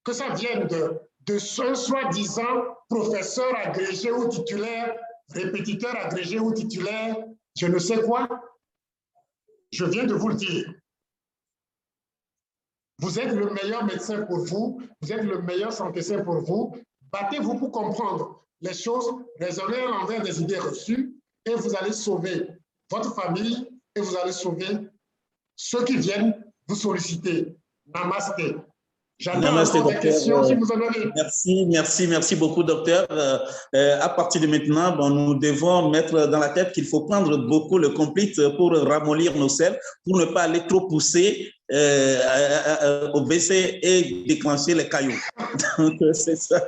que ça vienne de ce soi-disant professeur agrégé ou titulaire, répétiteur agrégé ou titulaire, je ne sais quoi, je viens de vous le dire. Vous êtes le meilleur médecin pour vous, vous êtes le meilleur scientifique pour vous. Battez-vous pour comprendre les choses, raisonnez à l'envers des idées reçues et vous allez sauver votre famille et vous allez sauver ceux qui viennent vous solliciter. Namasté. Namasté, docteur. Questions, si vous en avez. Merci beaucoup, docteur. À partir de maintenant, bon, nous devons mettre dans la tête qu'il faut prendre beaucoup le complete pour ramollir nos selles, pour ne pas aller trop pousser au WC et déclencher les cailloux. Donc, c'est ça.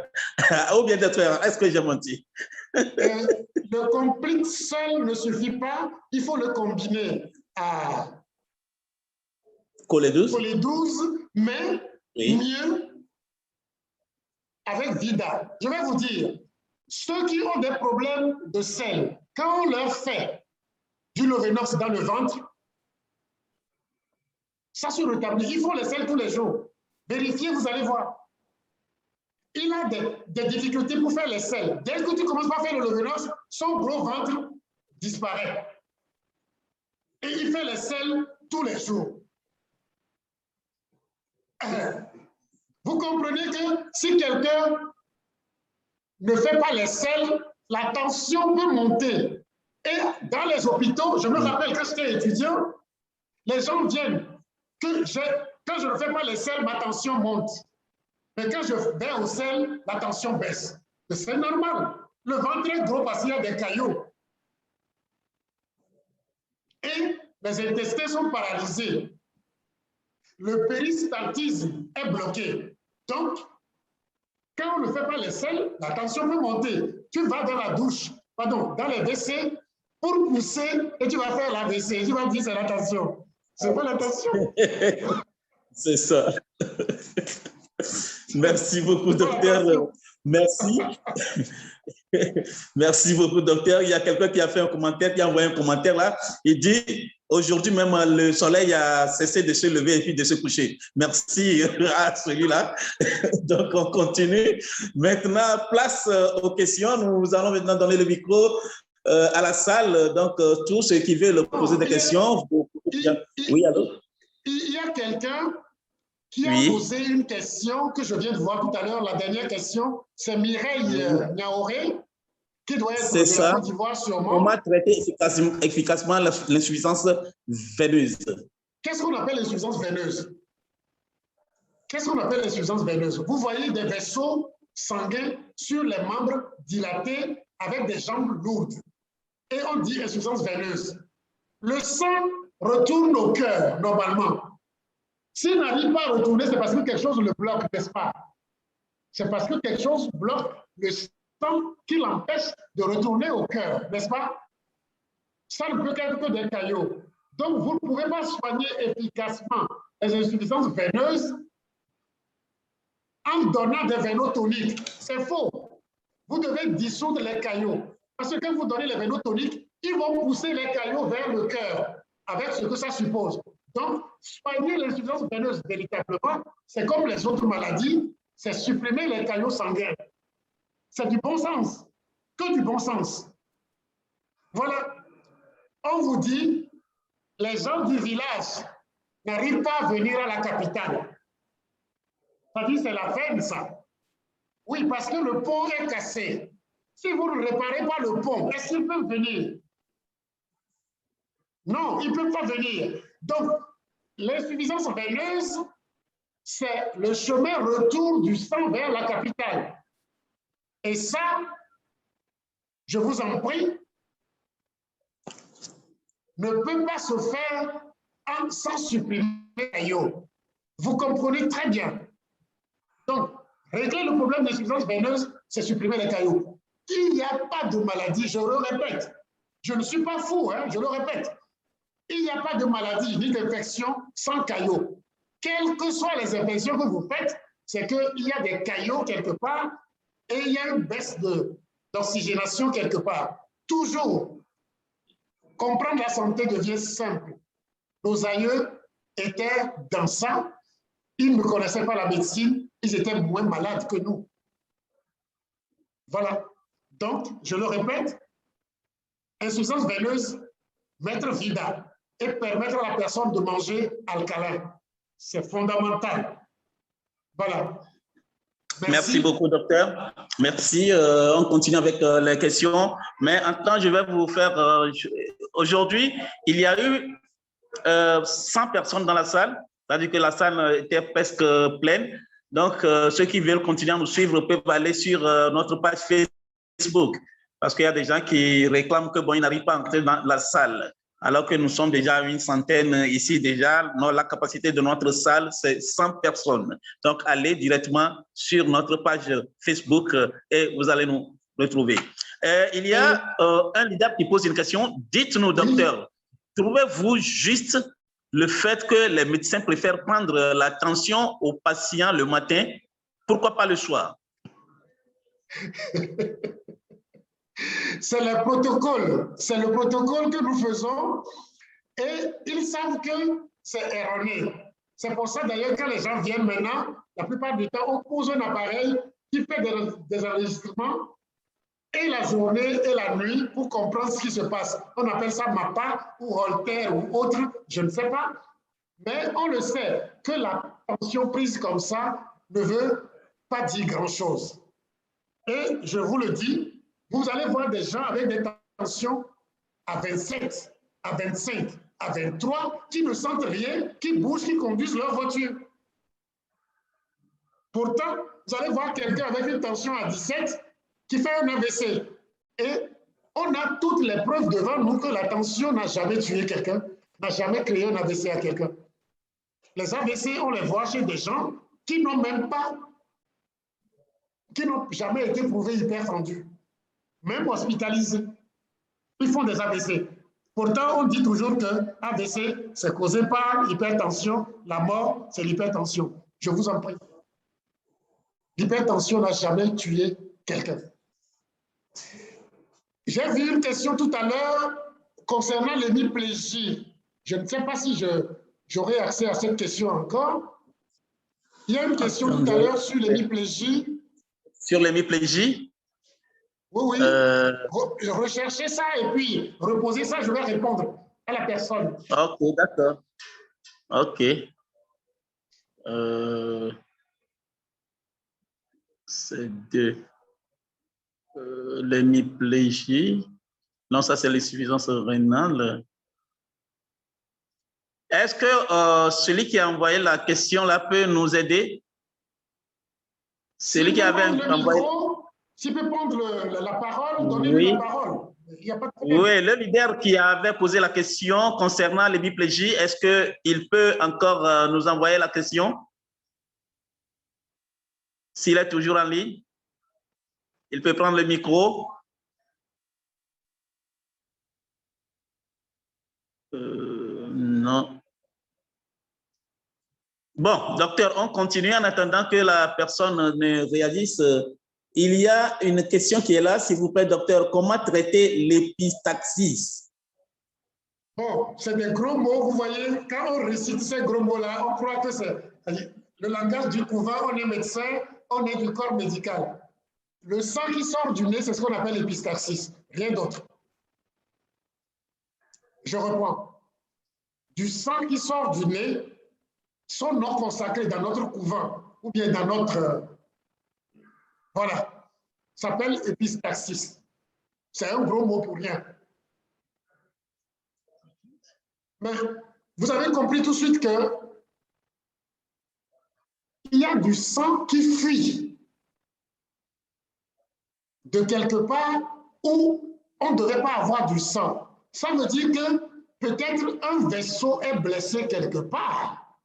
Ou bien, docteur, est-ce que j'ai menti? Le complete seul ne suffit pas, il faut le combiner à Coller 12, mais oui, mieux avec Vida. Je vais vous dire, ceux qui ont des problèmes de sel, quand on leur fait du Lovenox dans le ventre, ça se rétablit. Il faut les sels tous les jours. Vérifiez, vous allez voir. Il a des difficultés pour faire les sels. Dès que tu commences par faire le Lovenox, son gros ventre disparaît. Et il fait les sels tous les jours. Vous comprenez que si quelqu'un ne fait pas les sels, la tension peut monter. Et dans les hôpitaux, je me rappelle quand j'étais étudiant, les gens viennent. Quand je ne fais pas les sels, ma tension monte. Mais quand je vais au sel, la tension baisse. C'est normal. Le ventre est gros parce qu'il y a des caillots. Et les intestins sont paralysés. Le péristaltisme est bloqué. Donc, quand on ne fait pas les sels, la tension peut monter. Tu vas dans la douche, pardon, dans les WC pour pousser et tu vas faire la WC. Tu vas dire c'est la tension. C'est pas la tension. C'est ça. Merci beaucoup, docteur. Merci. Merci beaucoup, docteur. Il y a quelqu'un qui a fait un commentaire, qui a envoyé un commentaire là. Il dit, aujourd'hui même, le soleil a cessé de se lever et puis de se coucher. Merci à celui-là. Donc, on continue. Maintenant, place aux questions. Nous allons maintenant donner le micro à la salle. Donc, tous ceux qui veulent poser des questions. Oui, allô? Il y a quelqu'un qui a posé une question que je viens de voir tout à l'heure. La dernière question, c'est Mireille Niaoré. qui doit être C'est de ça. la Côte d'Ivoire sûrement. Comment traiter efficacement l'insuffisance veineuse? Qu'est-ce qu'on appelle l'insuffisance veineuse? Qu'est-ce qu'on appelle l'insuffisance veineuse? Vous voyez des vaisseaux sanguins sur les membres dilatés avec des jambes lourdes. Et on dit insuffisance veineuse. Le sang retourne au cœur, normalement. S'il n'arrive pas à retourner, c'est parce que quelque chose le bloque, n'est-ce pas? C'est parce que quelque chose bloque le sang qui l'empêche de retourner au cœur, n'est-ce pas? Ça ne peut qu'être que des caillots. Donc, vous ne pouvez pas soigner efficacement les insuffisances veineuses en donnant des vénotoniques. C'est faux. Vous devez dissoudre les caillots. Parce que quand vous donnez les vénotoniques, ils vont pousser les caillots vers le cœur, avec ce que ça suppose. Donc, soigner l'insuffisance veineuse véritablement, c'est comme les autres maladies, c'est supprimer les caillots sanguins. C'est du bon sens, que du bon sens. Voilà. On vous dit, les gens du village n'arrivent pas à venir à la capitale. Ça dit, c'est la veine, ça. Oui, parce que le pont est cassé. Si vous ne réparez pas le pont, est-ce qu'ils peuvent venir? Non, ils ne peuvent pas venir. Donc, l'insuffisance veineuse, c'est le chemin retour du sang vers la capitale. Et ça, je vous en prie, ne peut pas se faire sans supprimer les caillots. Vous comprenez très bien. Donc, régler le problème d'insuffisance veineuse, c'est supprimer les caillots. Il n'y a pas de maladie, je le répète. Je ne suis pas fou, hein, je le répète. Il n'y a pas de maladie ni d'infection sans caillots. Quelles que soient les infections que vous faites, c'est qu'il y a des caillots quelque part et il y a une baisse d'oxygénation quelque part. Toujours, comprendre la santé devient simple. Nos aïeux étaient dans ça, ils ne connaissaient pas la médecine, ils étaient moins malades que nous. Voilà. Donc, je le répète, insuffisance veineuse, mettre vida et permettre à la personne de manger alcalin. C'est fondamental. Voilà. Merci beaucoup, docteur. Merci. On continue avec les questions. Mais en temps, je vais vous faire... aujourd'hui, il y a eu 100 personnes dans la salle, c'est-à-dire que la salle était presque pleine. Donc, ceux qui veulent continuer à nous suivre peuvent aller sur notre page Facebook, parce qu'il y a des gens qui réclament que bon, ils n'arrivent pas à entrer dans la salle, alors que nous sommes déjà une centaine ici déjà. La capacité de notre salle, c'est 100 personnes. Donc, allez directement sur notre page Facebook et vous allez nous retrouver. Il y a un leader qui pose une question. Dites-nous, docteur, trouvez-vous juste le fait que les médecins préfèrent prendre la tension aux patients le matin? Pourquoi pas le soir? C'est le protocole. C'est le protocole que nous faisons et ils savent que c'est erroné. C'est pour ça d'ailleurs quand les gens viennent maintenant, la plupart du temps, on pose un appareil qui fait des enregistrements et la journée et la nuit pour comprendre ce qui se passe. On appelle ça MAPA ou Holter ou autre, je ne sais pas. Mais on le sait que la tension prise comme ça ne veut pas dire grand-chose. Et je vous le dis, vous allez voir des gens avec des tensions à 27, à 25, à 23, qui ne sentent rien, qui bougent, qui conduisent leur voiture. Pourtant, vous allez voir quelqu'un avec une tension à 17 qui fait un AVC. Et on a toutes les preuves devant nous que la tension n'a jamais tué quelqu'un, n'a jamais créé un AVC à quelqu'un. Les AVC, on les voit chez des gens qui n'ont même pas, qui n'ont jamais été prouvés hypertendus, même hospitalisés. Ils font des AVC. Pourtant, on dit toujours que AVC, c'est causé par l'hypertension. La mort, c'est l'hypertension. Je vous en prie. L'hypertension n'a jamais tué quelqu'un. J'ai vu une question tout à l'heure concernant l'hémiplégie. Je ne sais pas si j'aurai accès à cette question encore. Il y a une question tout à l'heure sur l'hémiplégie. Sur l'hémiplégie? Oui, oui. Recherchez ça et puis reposez ça, je vais répondre à la personne. Ok, d'accord. Ok. C'est 2. L'hémiplégie. Non, ça c'est l'insuffisance rénale. Est-ce que celui qui a envoyé la question là peut nous aider? Celui qui avait envoyé... S'il peut prendre la parole, donnez-lui la parole. Il n'y a pas de problème. Oui, le leader qui avait posé la question concernant l'hémiplégie, est-ce qu'il peut encore nous envoyer la question? S'il est toujours en ligne, il peut prendre le micro. Non. Bon, docteur, on continue en attendant que la personne ne réagisse. Il y a une question qui est là, s'il vous plaît, docteur. Comment traiter l'épistaxis? Bon, c'est des gros mots, vous voyez, quand on récite ces gros mots-là, on croit que c'est le langage du couvent, on est médecin, on est du corps médical. Le sang qui sort du nez, c'est ce qu'on appelle l'épistaxis, rien d'autre. Je reprends. Du sang qui sort du nez, son nom consacré dans notre couvent, ou bien dans notre... voilà, s'appelle épistaxis. C'est un gros mot pour rien. Mais vous avez compris tout de suite que il y a du sang qui fuit de quelque part où on ne devrait pas avoir du sang. Ça veut dire que peut-être un vaisseau est blessé quelque part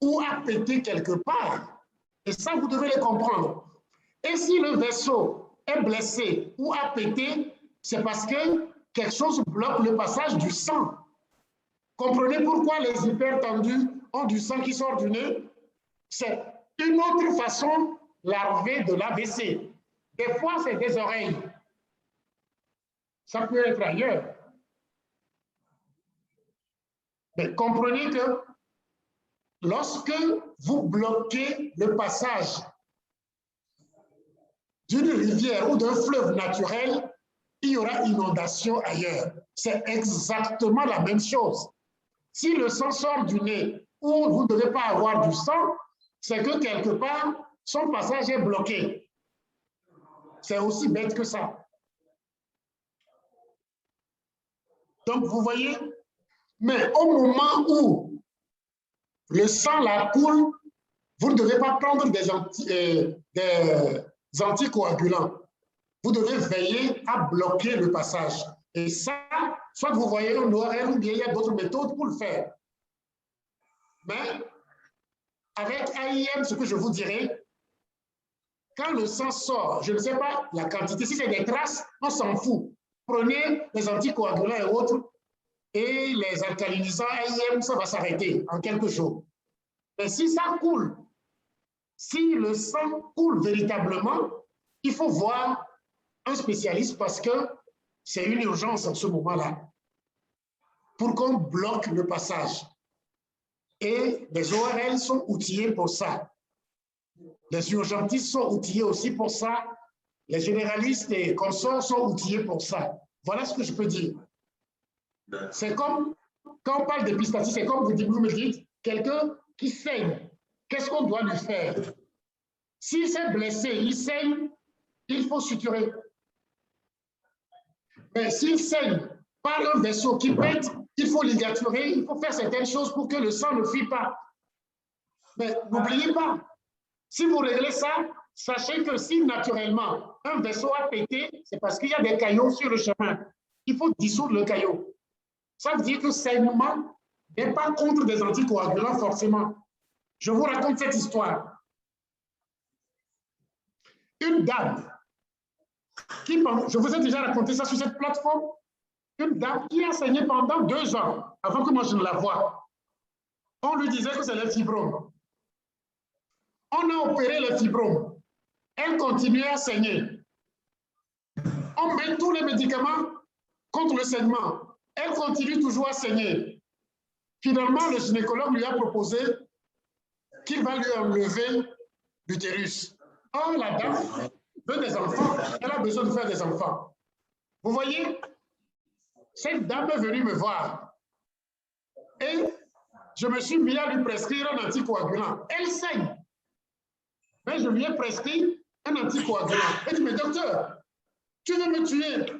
ou a pété quelque part. Et ça, vous devez le comprendre. Et si le vaisseau est blessé ou a pété, c'est parce que quelque chose bloque le passage du sang. Comprenez pourquoi les hypertendus ont du sang qui sort du nez? C'est une autre façon larvée de l'AVC. Des fois, c'est des oreilles. Ça peut être ailleurs. Mais comprenez que lorsque vous bloquez le passage d'une rivière ou d'un fleuve naturel, il y aura inondation ailleurs. C'est exactement la même chose. Si le sang sort du nez où vous ne devez pas avoir du sang, c'est que quelque part, son passage est bloqué. C'est aussi bête que ça. Donc, vous voyez, mais au moment où le sang la coule, vous ne devez pas prendre des anticoagulants. Vous devez veiller à bloquer le passage. Et ça, soit vous voyez un ORL ou bien il y a d'autres méthodes pour le faire. Mais avec AIM, ce que je vous dirais, quand le sang sort, je ne sais pas la quantité, si c'est des traces, on s'en fout. Prenez les anticoagulants et autres, et les alcalinisants AIM, ça va s'arrêter en quelques jours. Mais si ça coule, si le sang coule véritablement, il faut voir un spécialiste parce que c'est une urgence en ce moment-là pour qu'on bloque le passage. Et les ORL sont outillés pour ça. Les urgentistes sont outillés aussi pour ça. Les généralistes et consorts sont outillés pour ça. Voilà ce que je peux dire. C'est comme, quand on parle d'épistaxie, c'est comme vous me dites, quelqu'un qui saigne, qu'est-ce qu'on doit lui faire? S'il s'est blessé, il saigne, il faut suturer. Mais s'il saigne par un vaisseau qui pète, il faut ligaturer, il faut faire certaines choses pour que le sang ne fuit pas. Mais n'oubliez pas, si vous réglez ça, sachez que si naturellement un vaisseau a pété, c'est parce qu'il y a des caillots sur le chemin. Il faut dissoudre le caillot. Ça veut dire que saignement n'est pas contre des anticoagulants forcément. Je vous raconte cette histoire. Une dame qui, je vous ai déjà raconté ça sur cette plateforme, une dame qui a saigné pendant 2 ans avant que moi je ne la voie. On lui disait que c'est les fibromes. On a opéré les fibromes. Elle continuait à saigner. On met tous les médicaments contre le saignement. Elle continue toujours à saigner. Finalement, le gynécologue lui a proposé qu'il va lui enlever l'utérus. Oh, la dame veut des enfants. Elle a besoin de faire des enfants. Vous voyez, cette dame est venue me voir. Et je me suis mis à lui prescrire un anticoagulant. Elle saigne. Mais je lui ai prescrit un anticoagulant. Elle dit, mais docteur, Tu veux me tuer.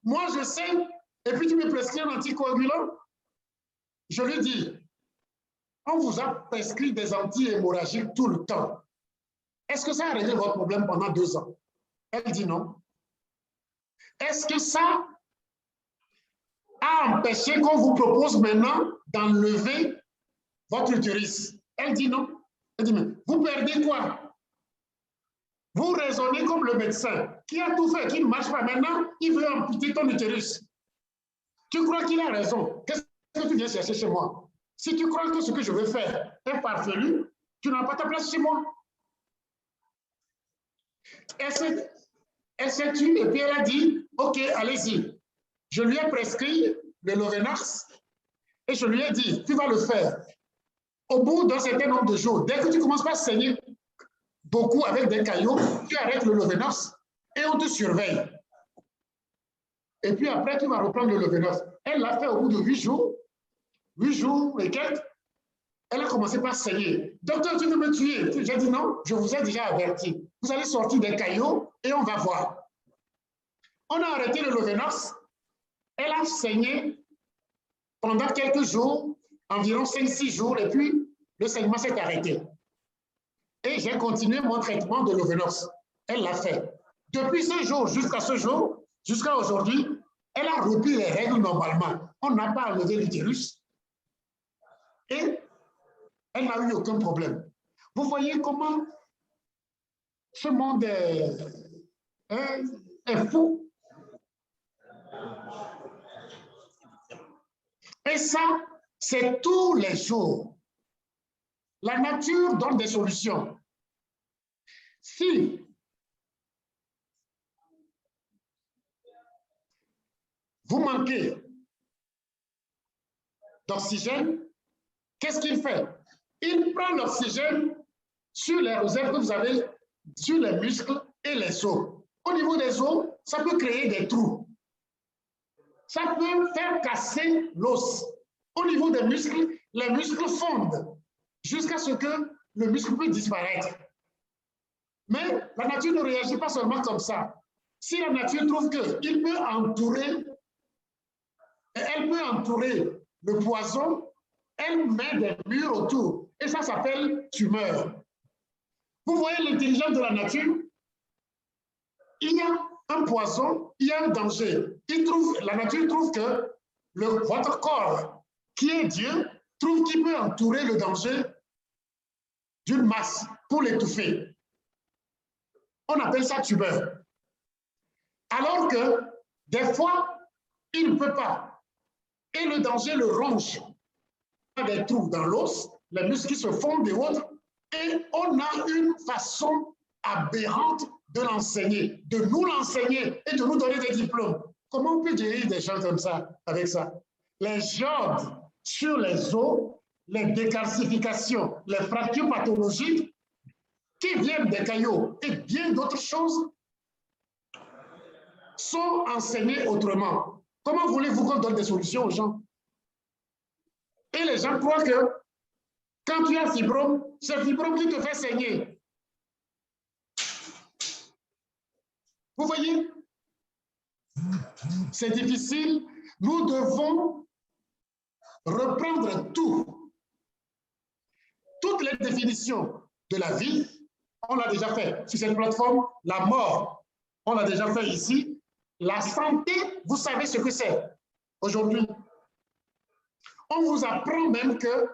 Moi, je sais, et puis tu me prescris un anticoagulant. Je lui dis, on vous a prescrit des anti-hémorragiques tout le temps. Est-ce que ça a réglé votre problème pendant 2 ans? Elle dit non. Est-ce que ça a empêché qu'on vous propose maintenant d'enlever votre utérus? Elle dit non. Elle dit, mais vous perdez quoi? Vous raisonnez comme le médecin qui a tout fait, qui ne marche pas. Maintenant, il veut amputer ton utérus. Tu crois qu'il a raison? Qu'est-ce que tu viens chercher chez moi? Si tu crois que ce que je veux faire est farfelu, tu n'as pas ta place chez moi. Elle s'est tue et puis elle a dit, OK, allez-y. Je lui ai prescrit le Lovenox et je lui ai dit, tu vas le faire. Au bout d'un certain nombre de jours, dès que tu commences pas à saigner beaucoup avec des caillots, tu arrêtes le Lovenox et on te surveille. Et puis après, tu vas reprendre le Lovenox. Elle l'a fait au bout de 8 jours. 8 jours et quelques. Elle a commencé par saigner. Docteur, tu veux me tuer? J'ai dit non, je vous ai déjà averti. Vous allez sortir des caillots et on va voir. On a arrêté le Lovenox. Elle a saigné pendant quelques jours, environ 5-6 jours, et puis le saignement s'est arrêté. Et j'ai continué mon traitement de Lovenox. Elle l'a fait. Depuis ce jour jusqu'à ce jour, jusqu'à aujourd'hui, elle a repris les règles normalement. On n'a pas enlevé l'utérus. Et elle n'a eu aucun problème. Vous voyez comment ce monde est fou. Et ça, c'est tous les jours. La nature donne des solutions. Si vous manquez d'oxygène, qu'est-ce qu'il fait? Il prend l'oxygène sur les réserves que vous avez, sur les muscles et les os. Au niveau des os, ça peut créer des trous. Ça peut faire casser l'os. Au niveau des muscles, les muscles fondent jusqu'à ce que le muscle puisse disparaître. Mais la nature ne réagit pas seulement comme ça. Si la nature trouve qu'elle peut entourer le poison, elle met des murs autour. Et ça s'appelle tumeur. Vous voyez l'intelligence de la nature? Il y a un poison, il y a un danger. La nature trouve que votre corps, qui est Dieu, trouve qu'il peut entourer le danger d'une masse pour l'étouffer. On appelle ça tumeur. Alors que, des fois, il ne peut pas. Et le danger le ronge. Il y a des trous dans l'os, les muscles qui se fondent et autres, et on a une façon aberrante de l'enseigner, de nous l'enseigner et de nous donner des diplômes. Comment on peut guérir des gens comme ça, avec ça? Les jodes sur les os, les décalcifications, les fractures pathologiques qui viennent des caillots et bien d'autres choses sont enseignées autrement. Comment voulez-vous qu'on donne des solutions aux gens? Et les gens croient que quand tu as fibrome, c'est fibrome qui te fait saigner. Vous voyez? C'est difficile. Nous devons reprendre tout. Toutes les définitions de la vie, on l'a déjà fait sur cette plateforme. La mort, on l'a déjà fait ici. La santé, vous savez ce que c'est aujourd'hui. On vous apprend même que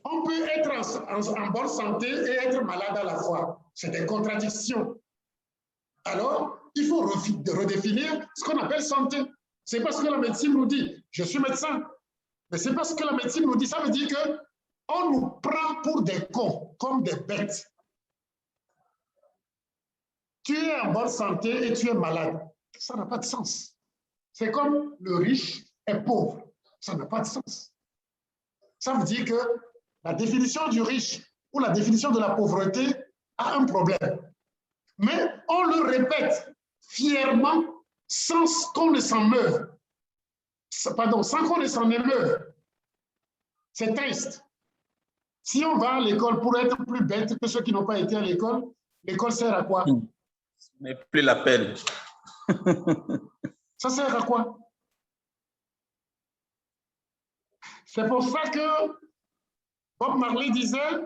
on peut être en bonne santé et être malade à la fois. C'est des contradictions. Alors, il faut redéfinir ce qu'on appelle santé. C'est parce que la médecine nous dit, je suis médecin, mais c'est parce que la médecine nous dit, ça veut dire qu'on nous prend pour des cons, comme des bêtes. Tu es en bonne santé et tu es malade. Ça n'a pas de sens. C'est comme le riche est pauvre. Ça n'a pas de sens. Ça veut dire que la définition du riche ou la définition de la pauvreté a un problème. Mais on le répète fièrement sans qu'on ne s'en meure. Pardon, sans qu'on ne s'en émeuve. C'est triste. Si on va à l'école pour être plus bête que ceux qui n'ont pas été à l'école, l'école sert à quoi? Ce n'est plus la peine. Ça sert à quoi? C'est pour ça que Bob Marley disait,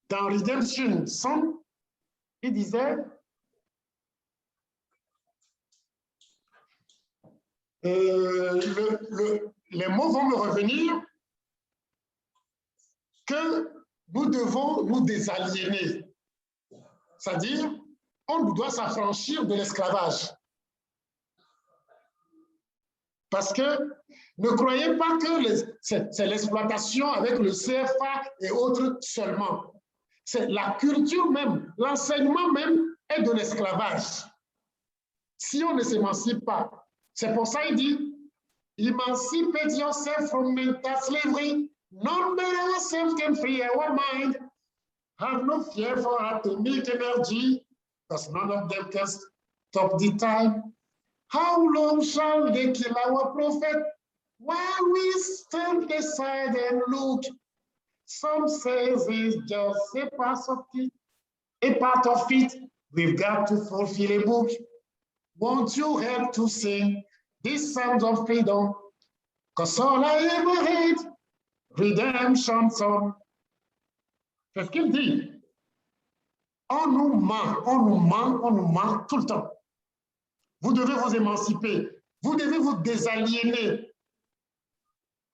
dans Redemption Song, il disait, les mots vont me revenir, que nous devons nous désaliéner. C'est-à-dire, on doit s'affranchir de l'esclavage. Parce que ne croyez pas que c'est l'exploitation avec le CFA et autres seulement. C'est la culture même, l'enseignement même est de l'esclavage. Si on ne s'émancipe pas, c'est pour ça qu'il dit, emancipate yourself from mental slavery. None but ourselves can free our mind. Have no fear for atomic energy, because none of them can stop the time. How long shall they kill our prophet while we stand aside and look? Some say it's just a part of it. We've got to fulfill a book. Won't you help to sing these songs of freedom? Because all I ever had, redemption song. C'est ce qu'il dit. On nous ment tout le temps. Vous devez vous émanciper. Vous devez vous désaliéner.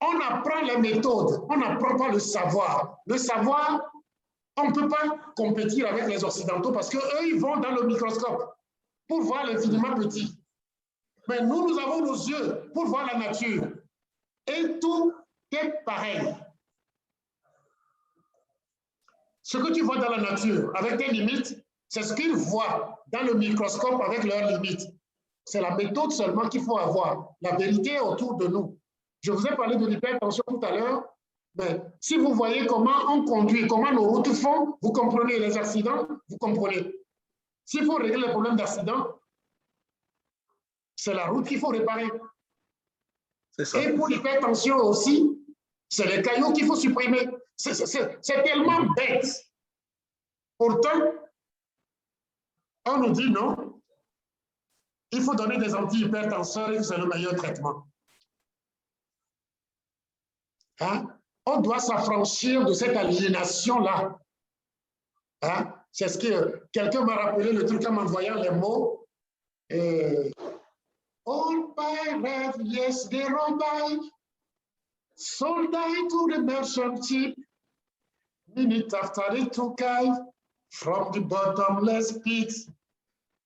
On apprend les méthodes, on n'apprend pas le savoir. Le savoir, on ne peut pas compétir avec les Occidentaux parce qu'eux, ils vont dans le microscope pour voir l'infiniment petit. Mais nous avons nos yeux pour voir la nature. Et tout est pareil. Ce que tu vois dans la nature avec tes limites, c'est ce qu'ils voient dans le microscope avec leurs limites. C'est la méthode seulement qu'il faut avoir. La vérité est autour de nous. Je vous ai parlé de l'hypertension tout à l'heure, mais si vous voyez comment on conduit, comment nos routes font, vous comprenez les accidents, vous comprenez. S'il faut régler les problèmes d'accident, c'est la route qu'il faut réparer. Et pour l'hypertension aussi, c'est les cailloux qu'il faut supprimer. C'est tellement bête. Pourtant, on nous dit non, il faut donner des antihypertenseurs et c'est le meilleur traitement. Hein? On doit s'affranchir de cette aliénation-là. Hein? C'est ce que quelqu'un m'a rappelé le truc en m'envoyant les mots. All pirates, yes, they roll by. Sold I to the merchant ship. Minute after they took I from the bottomless pits.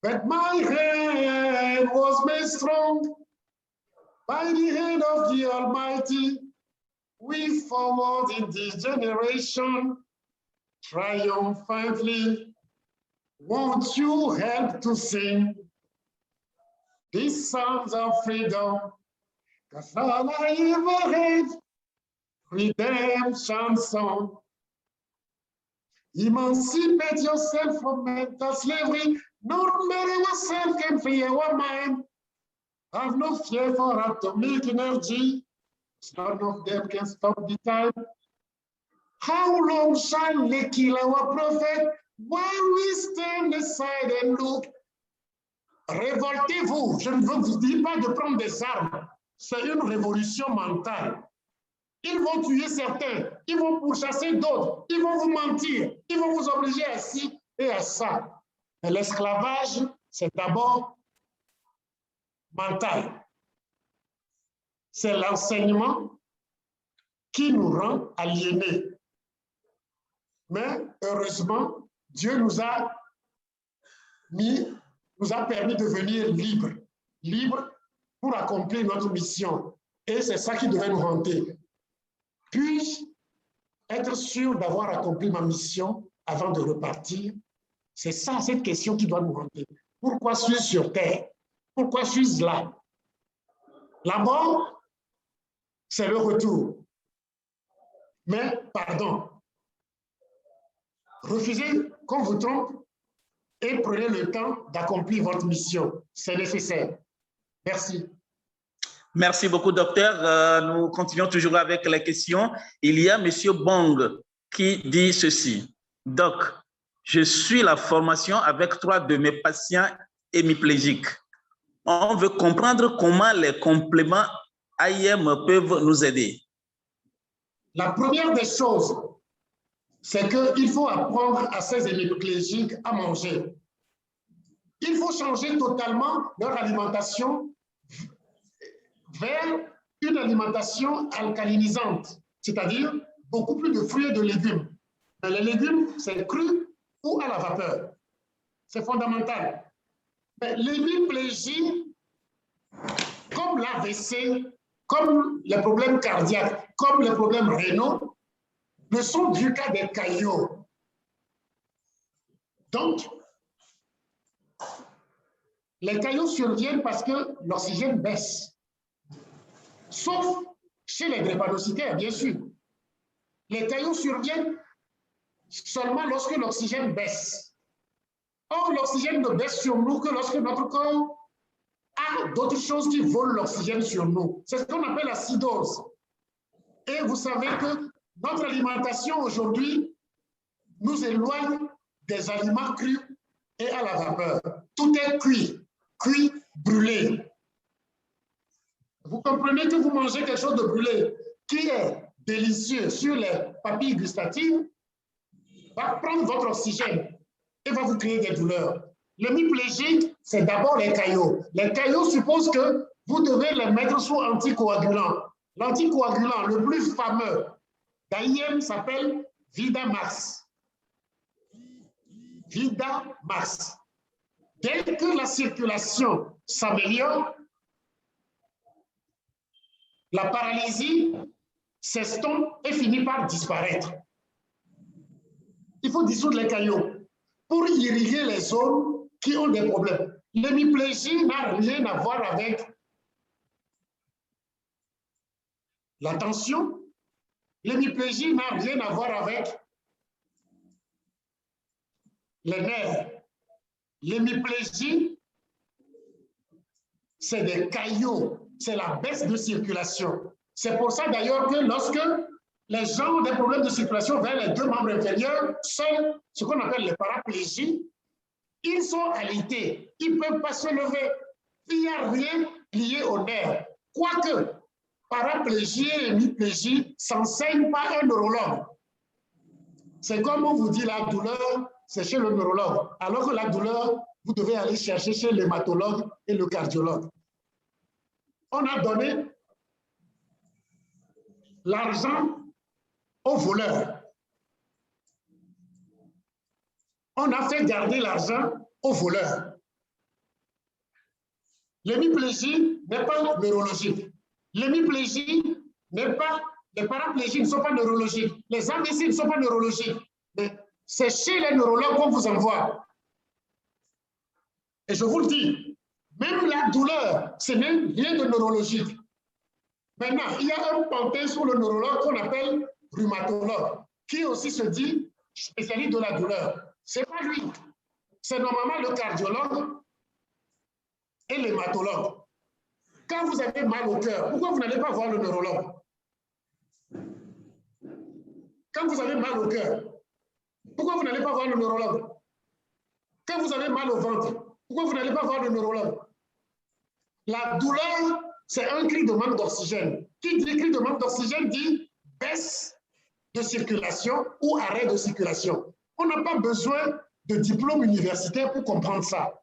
But my hand was made strong by the hand of the Almighty. We forward in this generation triumphantly. Won't you help to sing these songs of freedom? Because all I ever had, redemption song. Emancipate yourself from mental slavery. No matter yourself can free our mind. Have no fear for atomic energy. None of them can stop the time. How long shall they kill our prophet while we stand aside and look? Révoltez-vous. Je ne vous dis pas de prendre des armes. C'est une révolution mentale. Ils vont tuer certains, ils vont pourchasser d'autres, ils vont vous mentir, ils vont vous obliger à ci et à ça. Mais l'esclavage, c'est d'abord mental. C'est l'enseignement qui nous rend aliénés. Mais heureusement, Dieu nous a permis de devenir libres. Libres pour accomplir notre mission. Et c'est ça qui devait nous hanter. Puis-je être sûr d'avoir accompli ma mission avant de repartir? C'est ça, cette question qui doit nous hanter. Pourquoi suis-je sur terre? Pourquoi suis-je là? La mort, c'est le retour. Mais, pardon, refusez qu'on vous trompe et prenez le temps d'accomplir votre mission. C'est nécessaire. Merci. Merci beaucoup, docteur. Nous continuons toujours avec les questions. Il y a M. Bong qui dit ceci. Doc, je suis la formation avec 3 de mes patients hémiplégiques. On veut comprendre comment les compléments AIM peuvent nous aider. La première des choses, c'est qu'il faut apprendre à ces hémiplégiques à manger. Il faut changer totalement leur alimentation vers une alimentation alcalinisante, c'est-à-dire beaucoup plus de fruits et de légumes. Mais les légumes, c'est cru ou à la vapeur. C'est fondamental. Mais l'hémiplégie, comme l'AVC, comme les problèmes cardiaques, comme les problèmes rénaux, ne sont dus qu'à des caillots. Donc, les caillots surviennent parce que l'oxygène baisse. Sauf chez les drépanocytaires, bien sûr. Les caillots surviennent seulement lorsque l'oxygène baisse. Or, l'oxygène ne baisse sur nous que lorsque notre corps a d'autres choses qui volent l'oxygène sur nous. C'est ce qu'on appelle l'acidose. Et vous savez que notre alimentation aujourd'hui nous éloigne des aliments crus et à la vapeur. Tout est cuit, brûlé. Vous comprenez que vous mangez quelque chose de brûlé qui est délicieux sur les papilles gustatives, va prendre votre oxygène et va vous créer des douleurs. L'hémiplégique, c'est d'abord les caillots. Les caillots supposent que vous devez les mettre sous anticoagulant. L'anticoagulant le plus fameux d'AIM s'appelle Vidamax. Vidamax. Dès que la circulation s'améliore, la paralysie s'estompe et finit par disparaître. Il faut dissoudre les caillots pour irriguer les zones qui ont des problèmes. L'hémiplégie n'a rien à voir avec la tension. L'hémiplégie n'a rien à voir avec les nerfs. L'hémiplégie, c'est des caillots, c'est la baisse de circulation. C'est pour ça d'ailleurs que lorsque les gens ont des problèmes de circulation vers les 2 membres inférieurs, seuls, ce qu'on appelle les paraplégies, ils sont alités, ils ne peuvent pas se lever. Il n'y a rien lié au nerf. Quoique, paraplégie et hémiplégie s'enseignent par un neurologue. C'est comme on vous dit la douleur, c'est chez le neurologue. Alors que la douleur, vous devez aller chercher chez l'hématologue et le cardiologue. On a donné l'argent aux voleurs. On a fait garder l'argent aux voleurs. L'hémiplégie n'est pas neurologique. L'hémiplégie n'est pas, les paraplégies ne sont pas neurologiques. Les AVC ne sont pas neurologiques. Mais c'est chez les neurologues qu'on vous envoie. Et je vous le dis, même la douleur, ce n'est rien de neurologique. Maintenant, il y a un pantin sur le neurologue qu'on appelle rhumatologue, qui aussi se dit spécialiste de la douleur. Ce n'est pas lui. C'est normalement le cardiologue et l'hématologue. Quand vous avez mal au cœur, pourquoi vous n'allez pas voir le neurologue? Quand vous avez mal au cœur, pourquoi vous n'allez pas voir le neurologue? Quand vous avez mal au ventre, pourquoi vous n'allez pas voir le neurologue? La douleur, c'est un cri de manque d'oxygène. Qui dit cri de manque d'oxygène dit baisse de circulation ou arrêt de circulation. On n'a pas besoin de diplôme universitaire pour comprendre ça.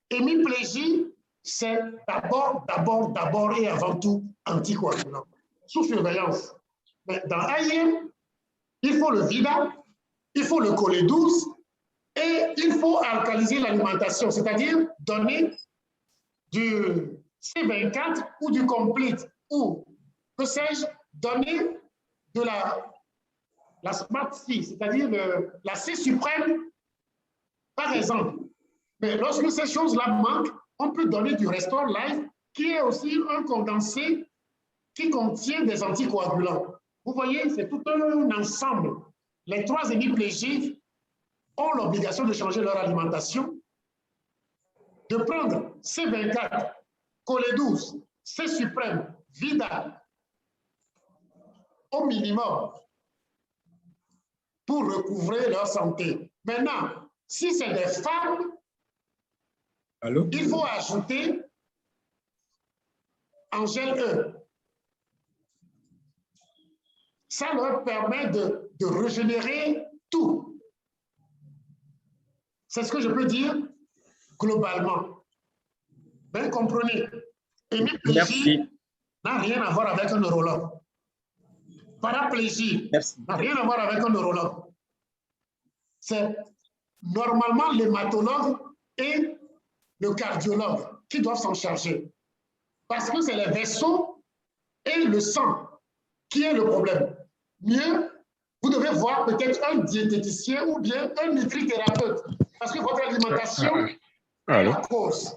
Hémiplégie, c'est d'abord et avant tout anticoagulant, sous surveillance. Mais dans AIM, il faut le VIDA, il faut le collet 12 et il faut alcaliser l'alimentation, c'est-à-dire donner du C24 ou du Complete ou, que sais-je, donner de la Smart C, c'est-à-dire la C suprême, par exemple. Mais lorsque ces choses-là manquent, on peut donner du Restore Life, qui est aussi un condensé qui contient des anticoagulants. Vous voyez, c'est tout un ensemble. Les 3 hémiplégiques ont l'obligation de changer leur alimentation, de prendre C24, collet 12, C suprême, VIDA, au minimum pour recouvrer leur santé. Maintenant, si c'est des femmes, Allô? il faut ajouter en gel E. Ça leur permet de régénérer tout. C'est ce que je peux dire globalement. Ben, comprenez, hémiplégie n'a rien à voir avec un neurologue. Paraplégie n'a rien à voir avec un neurologue. C'est normalement l'hématologue et le cardiologue qui doivent s'en charger. Parce que c'est les vaisseaux et le sang qui est le problème. Mieux, vous devez voir peut-être un diététicien ou bien un nutrithérapeute. Parce que votre alimentation est la cause.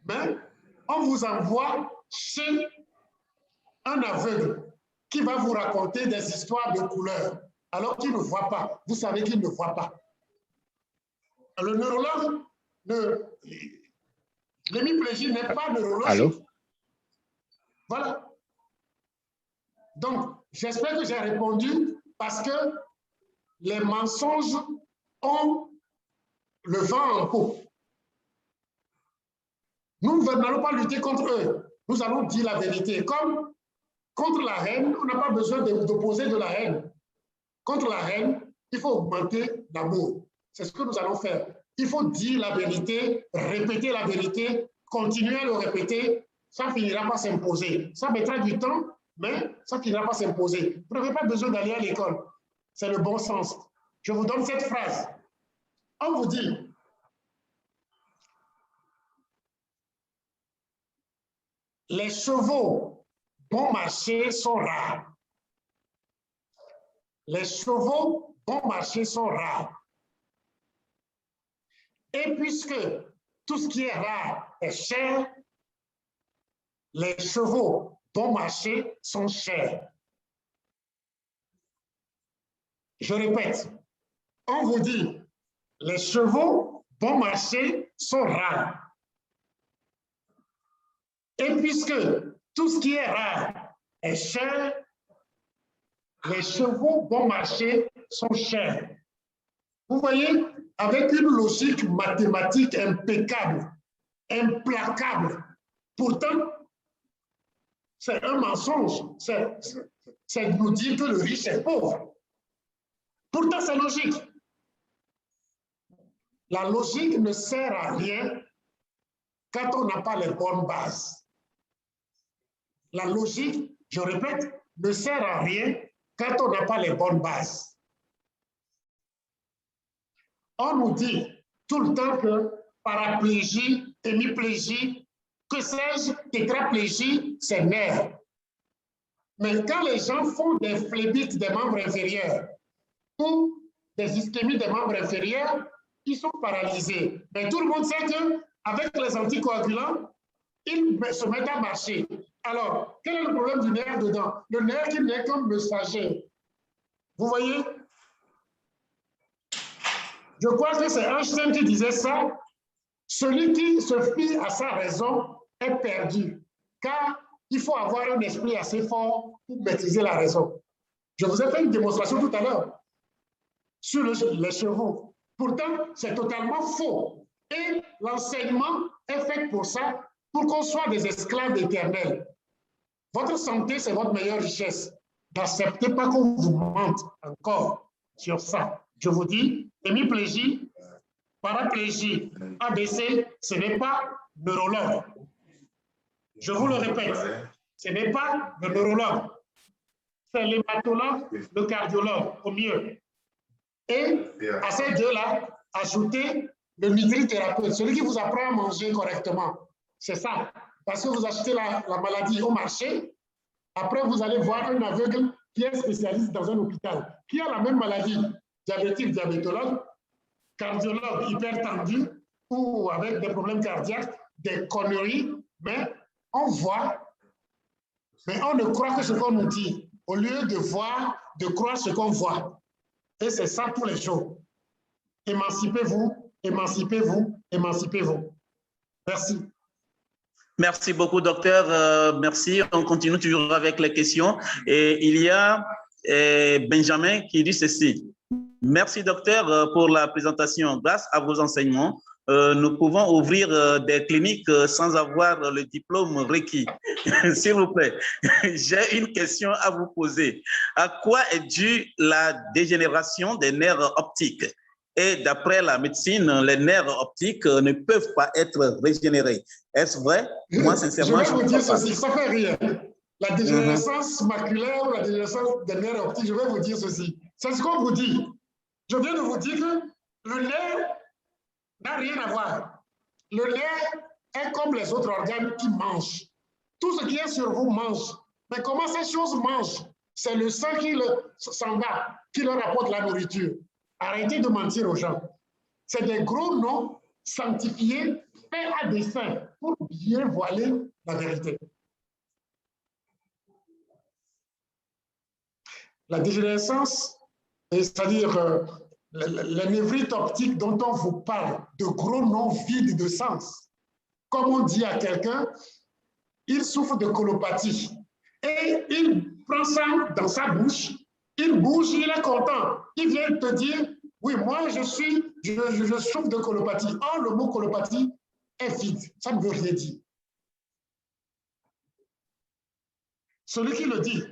Mais on vous envoie chez un aveugle qui va vous raconter des histoires de couleurs alors qu'il ne voit pas. Vous savez qu'il ne voit pas. Le neurologue, l'hémiplégie n'est pas neurologique. Allô? Voilà. Donc, j'espère que j'ai répondu parce que les mensonges ont le vent en poupe. Nous n'allons pas lutter contre eux. Nous allons dire la vérité. Comme contre la haine, on n'a pas besoin d'opposer de la haine. Contre la haine, il faut augmenter l'amour. C'est ce que nous allons faire. Il faut dire la vérité, répéter la vérité, continuer à le répéter. Ça finira par s'imposer. Ça mettra du temps, mais ça finira par s'imposer. Vous n'avez pas besoin d'aller à l'école. C'est le bon sens. Je vous donne cette phrase. On vous dit, les chevaux bon marché sont rares. Les chevaux bon marché sont rares. Et puisque tout ce qui est rare est cher, les chevaux bon marché sont chers. Je répète, on vous dit, les chevaux bon marché sont rares. Et puisque tout ce qui est rare est cher, les chevaux bon marché sont chers. Vous voyez, avec une logique mathématique impeccable, implacable, pourtant, c'est un mensonge, c'est de nous dire que le riche est pauvre. Pourtant, c'est logique. La logique ne sert à rien quand on n'a pas les bonnes bases. La logique, je répète, ne sert à rien quand on n'a pas les bonnes bases. On nous dit tout le temps que paraplégie, hémiplégie, que sais-je, tétraplégie, c'est nerf. Mais quand les gens font des phlébites des membres inférieurs ou des ischémies des membres inférieurs, ils sont paralysés. Mais tout le monde sait qu'avec les anticoagulants, ils se mettent à marcher. Alors, quel est le problème du nerf dedans? Le nerf qui n'est qu'un messager. Vous voyez? Je crois que c'est Einstein qui disait ça. Celui qui se fie à sa raison est perdu, car il faut avoir un esprit assez fort pour maîtriser la raison. Je vous ai fait une démonstration tout à l'heure sur les chevaux. Pourtant, c'est totalement faux. Et l'enseignement est fait pour ça, pour qu'on soit des esclaves éternels. Votre santé, c'est votre meilleure richesse. N'acceptez pas qu'on vous mente encore sur ça. Je vous dis, hémiplégie, paraplégie, ABC, ce n'est pas neurologue. Je vous le répète, ce n'est pas le neurologue. C'est l'hématologue, le cardiologue, au mieux. Et à ces deux-là, ajoutez le nutrithérapeute, celui qui vous apprend à manger correctement. C'est ça. Parce que vous achetez la maladie au marché, après vous allez voir un aveugle qui est spécialiste dans un hôpital, qui a la même maladie, diabétique, diabétologue, cardiologue hypertendu ou avec des problèmes cardiaques, des conneries, mais on voit, mais on ne croit que ce qu'on nous dit, au lieu de voir, de croire ce qu'on voit. Et c'est ça tous les jours. Émancipez-vous, émancipez-vous, émancipez-vous. Merci. Merci beaucoup, docteur. Merci. On continue toujours avec les questions. Et il y a Benjamin qui dit ceci. Merci, docteur, pour la présentation. Grâce à vos enseignements, nous pouvons ouvrir des cliniques sans avoir le diplôme requis. S'il vous plaît, j'ai une question à vous poser. À quoi est due la dégénération des nerfs optiques? Et d'après la médecine, les nerfs optiques ne peuvent pas être régénérés. Est-ce vrai? Moi, sincèrement, je vais vous dire ceci, ça fait rien. La dégénérescence maculaire, la dégénérescence des nerfs optiques, je vais vous dire ceci. C'est ce qu'on vous dit. Je viens de vous dire que le nerf n'a rien à voir. Le nerf est comme les autres organes qui mangent. Tout ce qui est sur vous mange. Mais comment ces choses mangent? C'est le sang qui s'en va, qui leur apporte la nourriture. Arrêtez de mentir aux gens. C'est des gros noms sanctifiés, faits à dessein, pour bien voiler la vérité. La dégénérescence, c'est-à-dire les névrites optiques dont on vous parle, de gros noms vides de sens. Comme on dit à quelqu'un, il souffre de colopathie. Et il prend ça dans sa bouche, il bouge, il est content. Il vient te dire, oui, moi je souffre de colopathie. Or, le mot colopathie est vide, ça ne veut rien dire. Celui qui le dit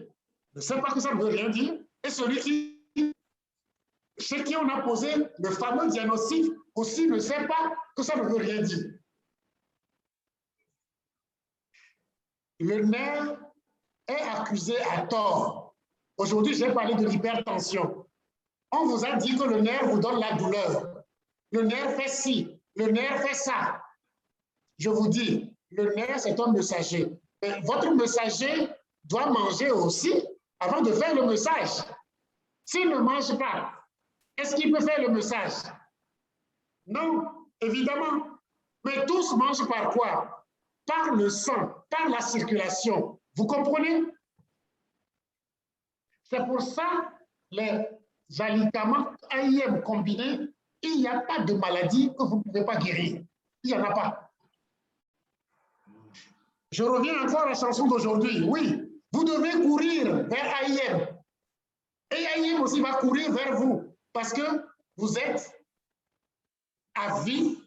ne sait pas que ça ne veut rien dire, et celui chez qui on a posé le fameux diagnostic aussi ne sait pas que ça ne veut rien dire. Le nerf est accusé à tort. Aujourd'hui, j'ai parlé de l'hypertension. On vous a dit que le nerf vous donne la douleur. Le nerf fait ci, le nerf fait ça. Je vous dis, le nerf, c'est un messager. Mais votre messager doit manger aussi avant de faire le message. S'il ne mange pas, est-ce qu'il peut faire le message? Non, évidemment. Mais tous mangent par quoi? Par le sang, par la circulation. Vous comprenez? C'est pour ça les alicaments AIM combinés, il n'y a pas de maladie que vous ne pouvez pas guérir. Il n'y en a pas. Je reviens encore à la chanson d'aujourd'hui. Oui, vous devez courir vers AIM. Et AIM aussi va courir vers vous parce que vous êtes à vie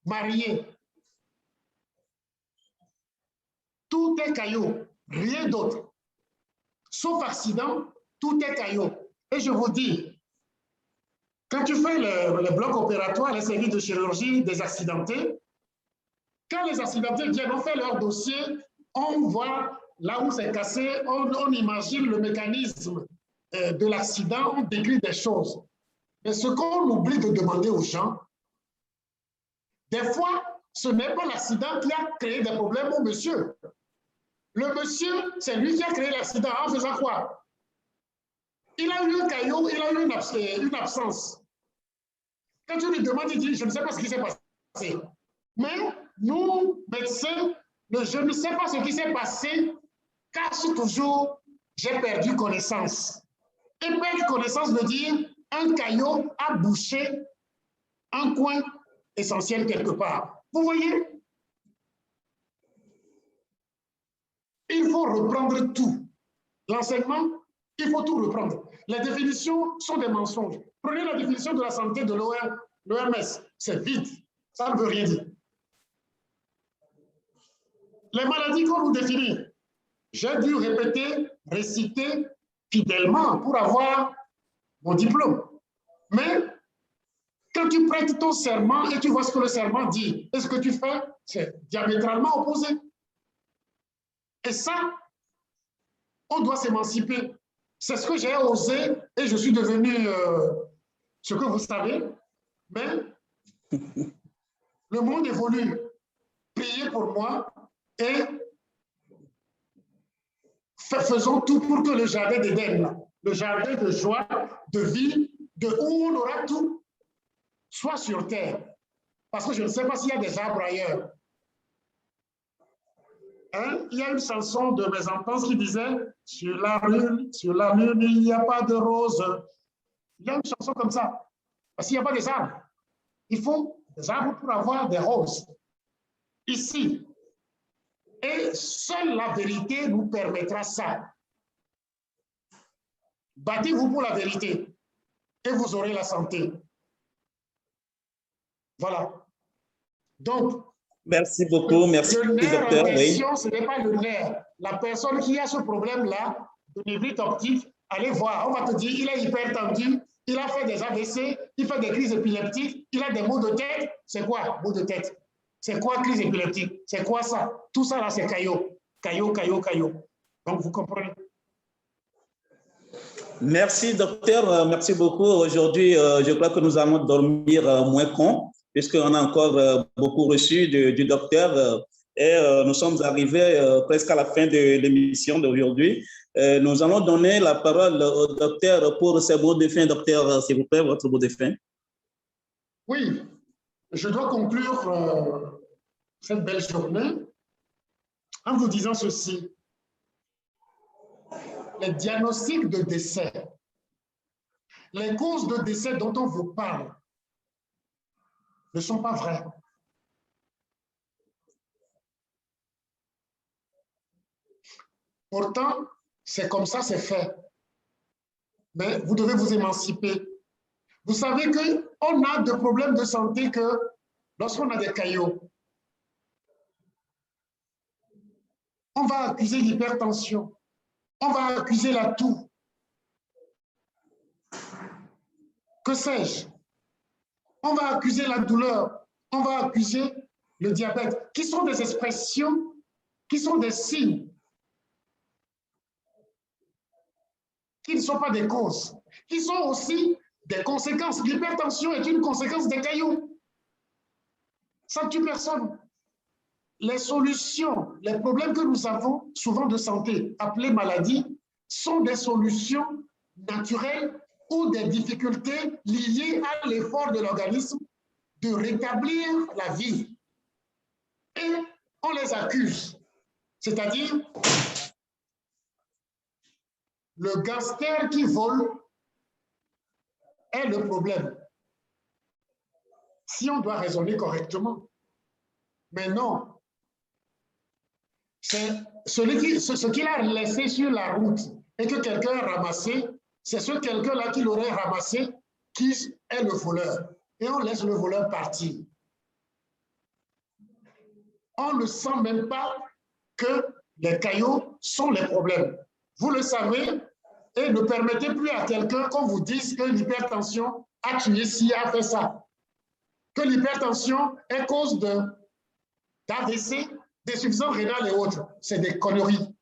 mariés. Tout est caillou, rien d'autre. Sauf accident, tout est caillou. Et je vous dis, quand tu fais le bloc opératoire, les services de chirurgie des accidentés, quand les accidentés viennent, on fait leur dossier, on voit là où c'est cassé, on imagine le mécanisme de l'accident, on décrit des choses. Mais ce qu'on oublie de demander aux gens, des fois, ce n'est pas l'accident qui a créé des problèmes au monsieur. Le monsieur, c'est lui qui a créé l'accident en faisant quoi? Il a eu un caillot, il a eu une absence. Quand tu lui demandes, il dit, je ne sais pas ce qui s'est passé. Mais nous, médecins, le je ne sais pas ce qui s'est passé cache toujours, j'ai perdu connaissance. Et perdre connaissance veut dire, un caillot a bouché un coin essentiel quelque part. Vous voyez? Il faut reprendre tout. L'enseignement, il faut tout reprendre. Les définitions sont des mensonges. Prenez la définition de la santé de l'OMS. C'est vide. Ça ne veut rien dire. Les maladies qu'on nous définit, j'ai dû répéter, réciter fidèlement pour avoir mon diplôme. Mais quand tu prêtes ton serment et tu vois ce que le serment dit, et ce que tu fais, c'est diamétralement opposé. Et ça, on doit s'émanciper. C'est ce que j'ai osé et je suis devenu ce que vous savez. Mais le monde évolue. Priez pour moi et faisons tout pour que le jardin d'Éden, le jardin de joie, de vie, de où on aura tout, soit sur terre. Parce que je ne sais pas s'il y a des arbres ailleurs. Hein? Il y a une chanson de mes enfants qui disait « Sur la lune, il n'y a pas de rose ». Il y a une chanson comme ça. Parce qu'il n'y a pas des arbres. Il faut des arbres pour avoir des roses. ici. Et seule la vérité nous permettra ça. Battez-vous pour la vérité et vous aurez la santé. Voilà. Donc, merci beaucoup, merci le nerf docteur. en question, ce n'est pas le nerf. La personne qui a ce problème-là, de névrite optique, allez voir, on va te dire, il est hypertendu, il a fait des AVC, il fait des crises épileptiques, il a des maux de tête. C'est quoi, maux de tête? C'est quoi, crise épileptique? C'est quoi ça? Tout ça, là, c'est caillot. Caillot. Donc, vous comprenez? Merci, docteur. Merci beaucoup. Aujourd'hui, je crois que nous allons dormir moins con, puisqu'on a encore beaucoup reçu du docteur. Et nous sommes arrivés presque à la fin de l'émission d'aujourd'hui. Nous allons donner la parole au docteur pour ses mots de fin. Docteur, s'il vous plaît, votre mot de fin. Oui, je dois conclure cette belle journée en vous disant ceci. Les diagnostics de décès, les causes de décès dont on vous parle ne sont pas vraies. Pourtant, c'est comme ça, c'est fait. Mais vous devez vous émanciper. Vous savez qu'on a des problèmes de santé que lorsqu'on a des caillots, on va accuser l'hypertension, on va accuser la toux. Que sais-je? On va accuser la douleur, on va accuser le diabète, qui sont des expressions, qui sont des signes, qui ne sont pas des causes, qui sont aussi des conséquences. L'hypertension est une conséquence des cailloux. Ça ne tue personne. Les solutions, les problèmes que nous avons souvent de santé, appelés maladies, sont des solutions naturelles ou des difficultés liées à l'effort de l'organisme de rétablir la vie. Et on les accuse. C'est-à-dire, le gangster qui vole est le problème. Si on doit raisonner correctement. Mais non. C'est ce qu'il a laissé sur la route et que quelqu'un a ramassé, c'est ce quelqu'un-là qui l'aurait ramassé qui est le voleur. Et on laisse le voleur partir. On ne sent même pas que les caillots sont les problèmes. Vous le savez et ne permettez plus à quelqu'un qu'on vous dise que l'hypertension a tué ci, a fait ça. Que l'hypertension est cause d'AVC, d'insuffisance rénale et autres. C'est des conneries.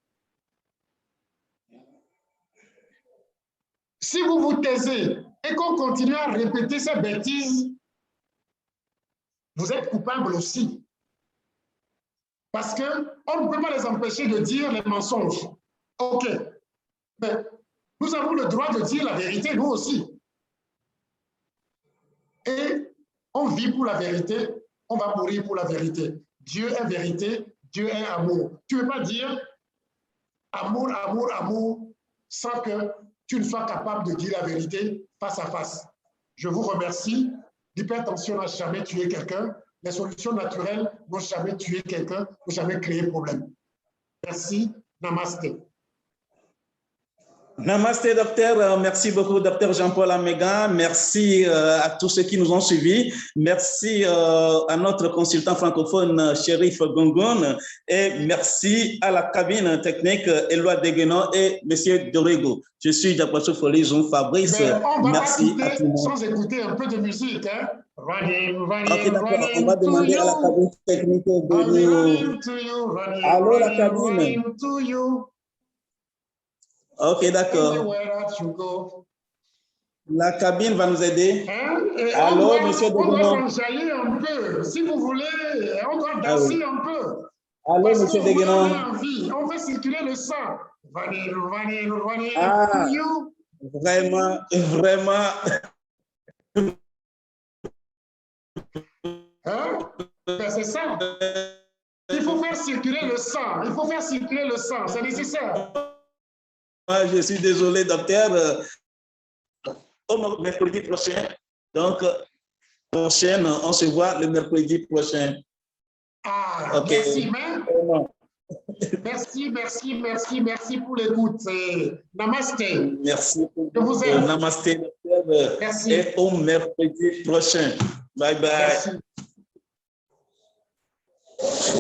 Si vous vous taisez et qu'on continue à répéter ces bêtises, vous êtes coupable aussi. Parce qu'on ne peut pas les empêcher de dire les mensonges. OK. Mais nous avons le droit de dire la vérité, nous aussi. Et on vit pour la vérité, on va mourir pour la vérité. Dieu est vérité, Dieu est amour. Tu ne peux pas dire amour, amour, amour, sans que tu ne sois capable de dire la vérité face à face. Je vous remercie. L'hypertension n'a jamais tué quelqu'un. Les solutions naturelles n'ont jamais tué quelqu'un, n'ont jamais créé problème. Merci. Namasté. Namasté, docteur. Merci beaucoup, docteur Jean-Paul Améga. Merci à tous ceux qui nous ont suivis. Merci à notre consultant francophone, Chérif Gongon. Et merci à la cabine technique, Éloi Deguenon et M. Dorego. Je suis Diapacho Folizon Fabrice. Merci à tout le monde. Sans écouter un peu de musique, hein? Ok, d'accord. On va demander à la cabine technique de nous. Allô, la cabine. Ok, d'accord. La cabine va nous aider. Allô, monsieur Deguenon. On doit s'enjailler un peu. Si vous voulez, on doit danser un peu. Allô, monsieur Deguenon. On fait circuler le sang. Vraiment, vraiment. Hein? Ben, c'est ça. Il faut faire circuler le sang. Il faut faire circuler le sang. C'est nécessaire. Je suis désolé, docteur. Au mercredi prochain. Donc, on se voit le mercredi prochain. Ah, Ok. merci, merci pour l'écoute. Namasté. Merci. Je vous aime. Namasté, docteur. Merci. Et au mercredi prochain. Bye bye. Merci.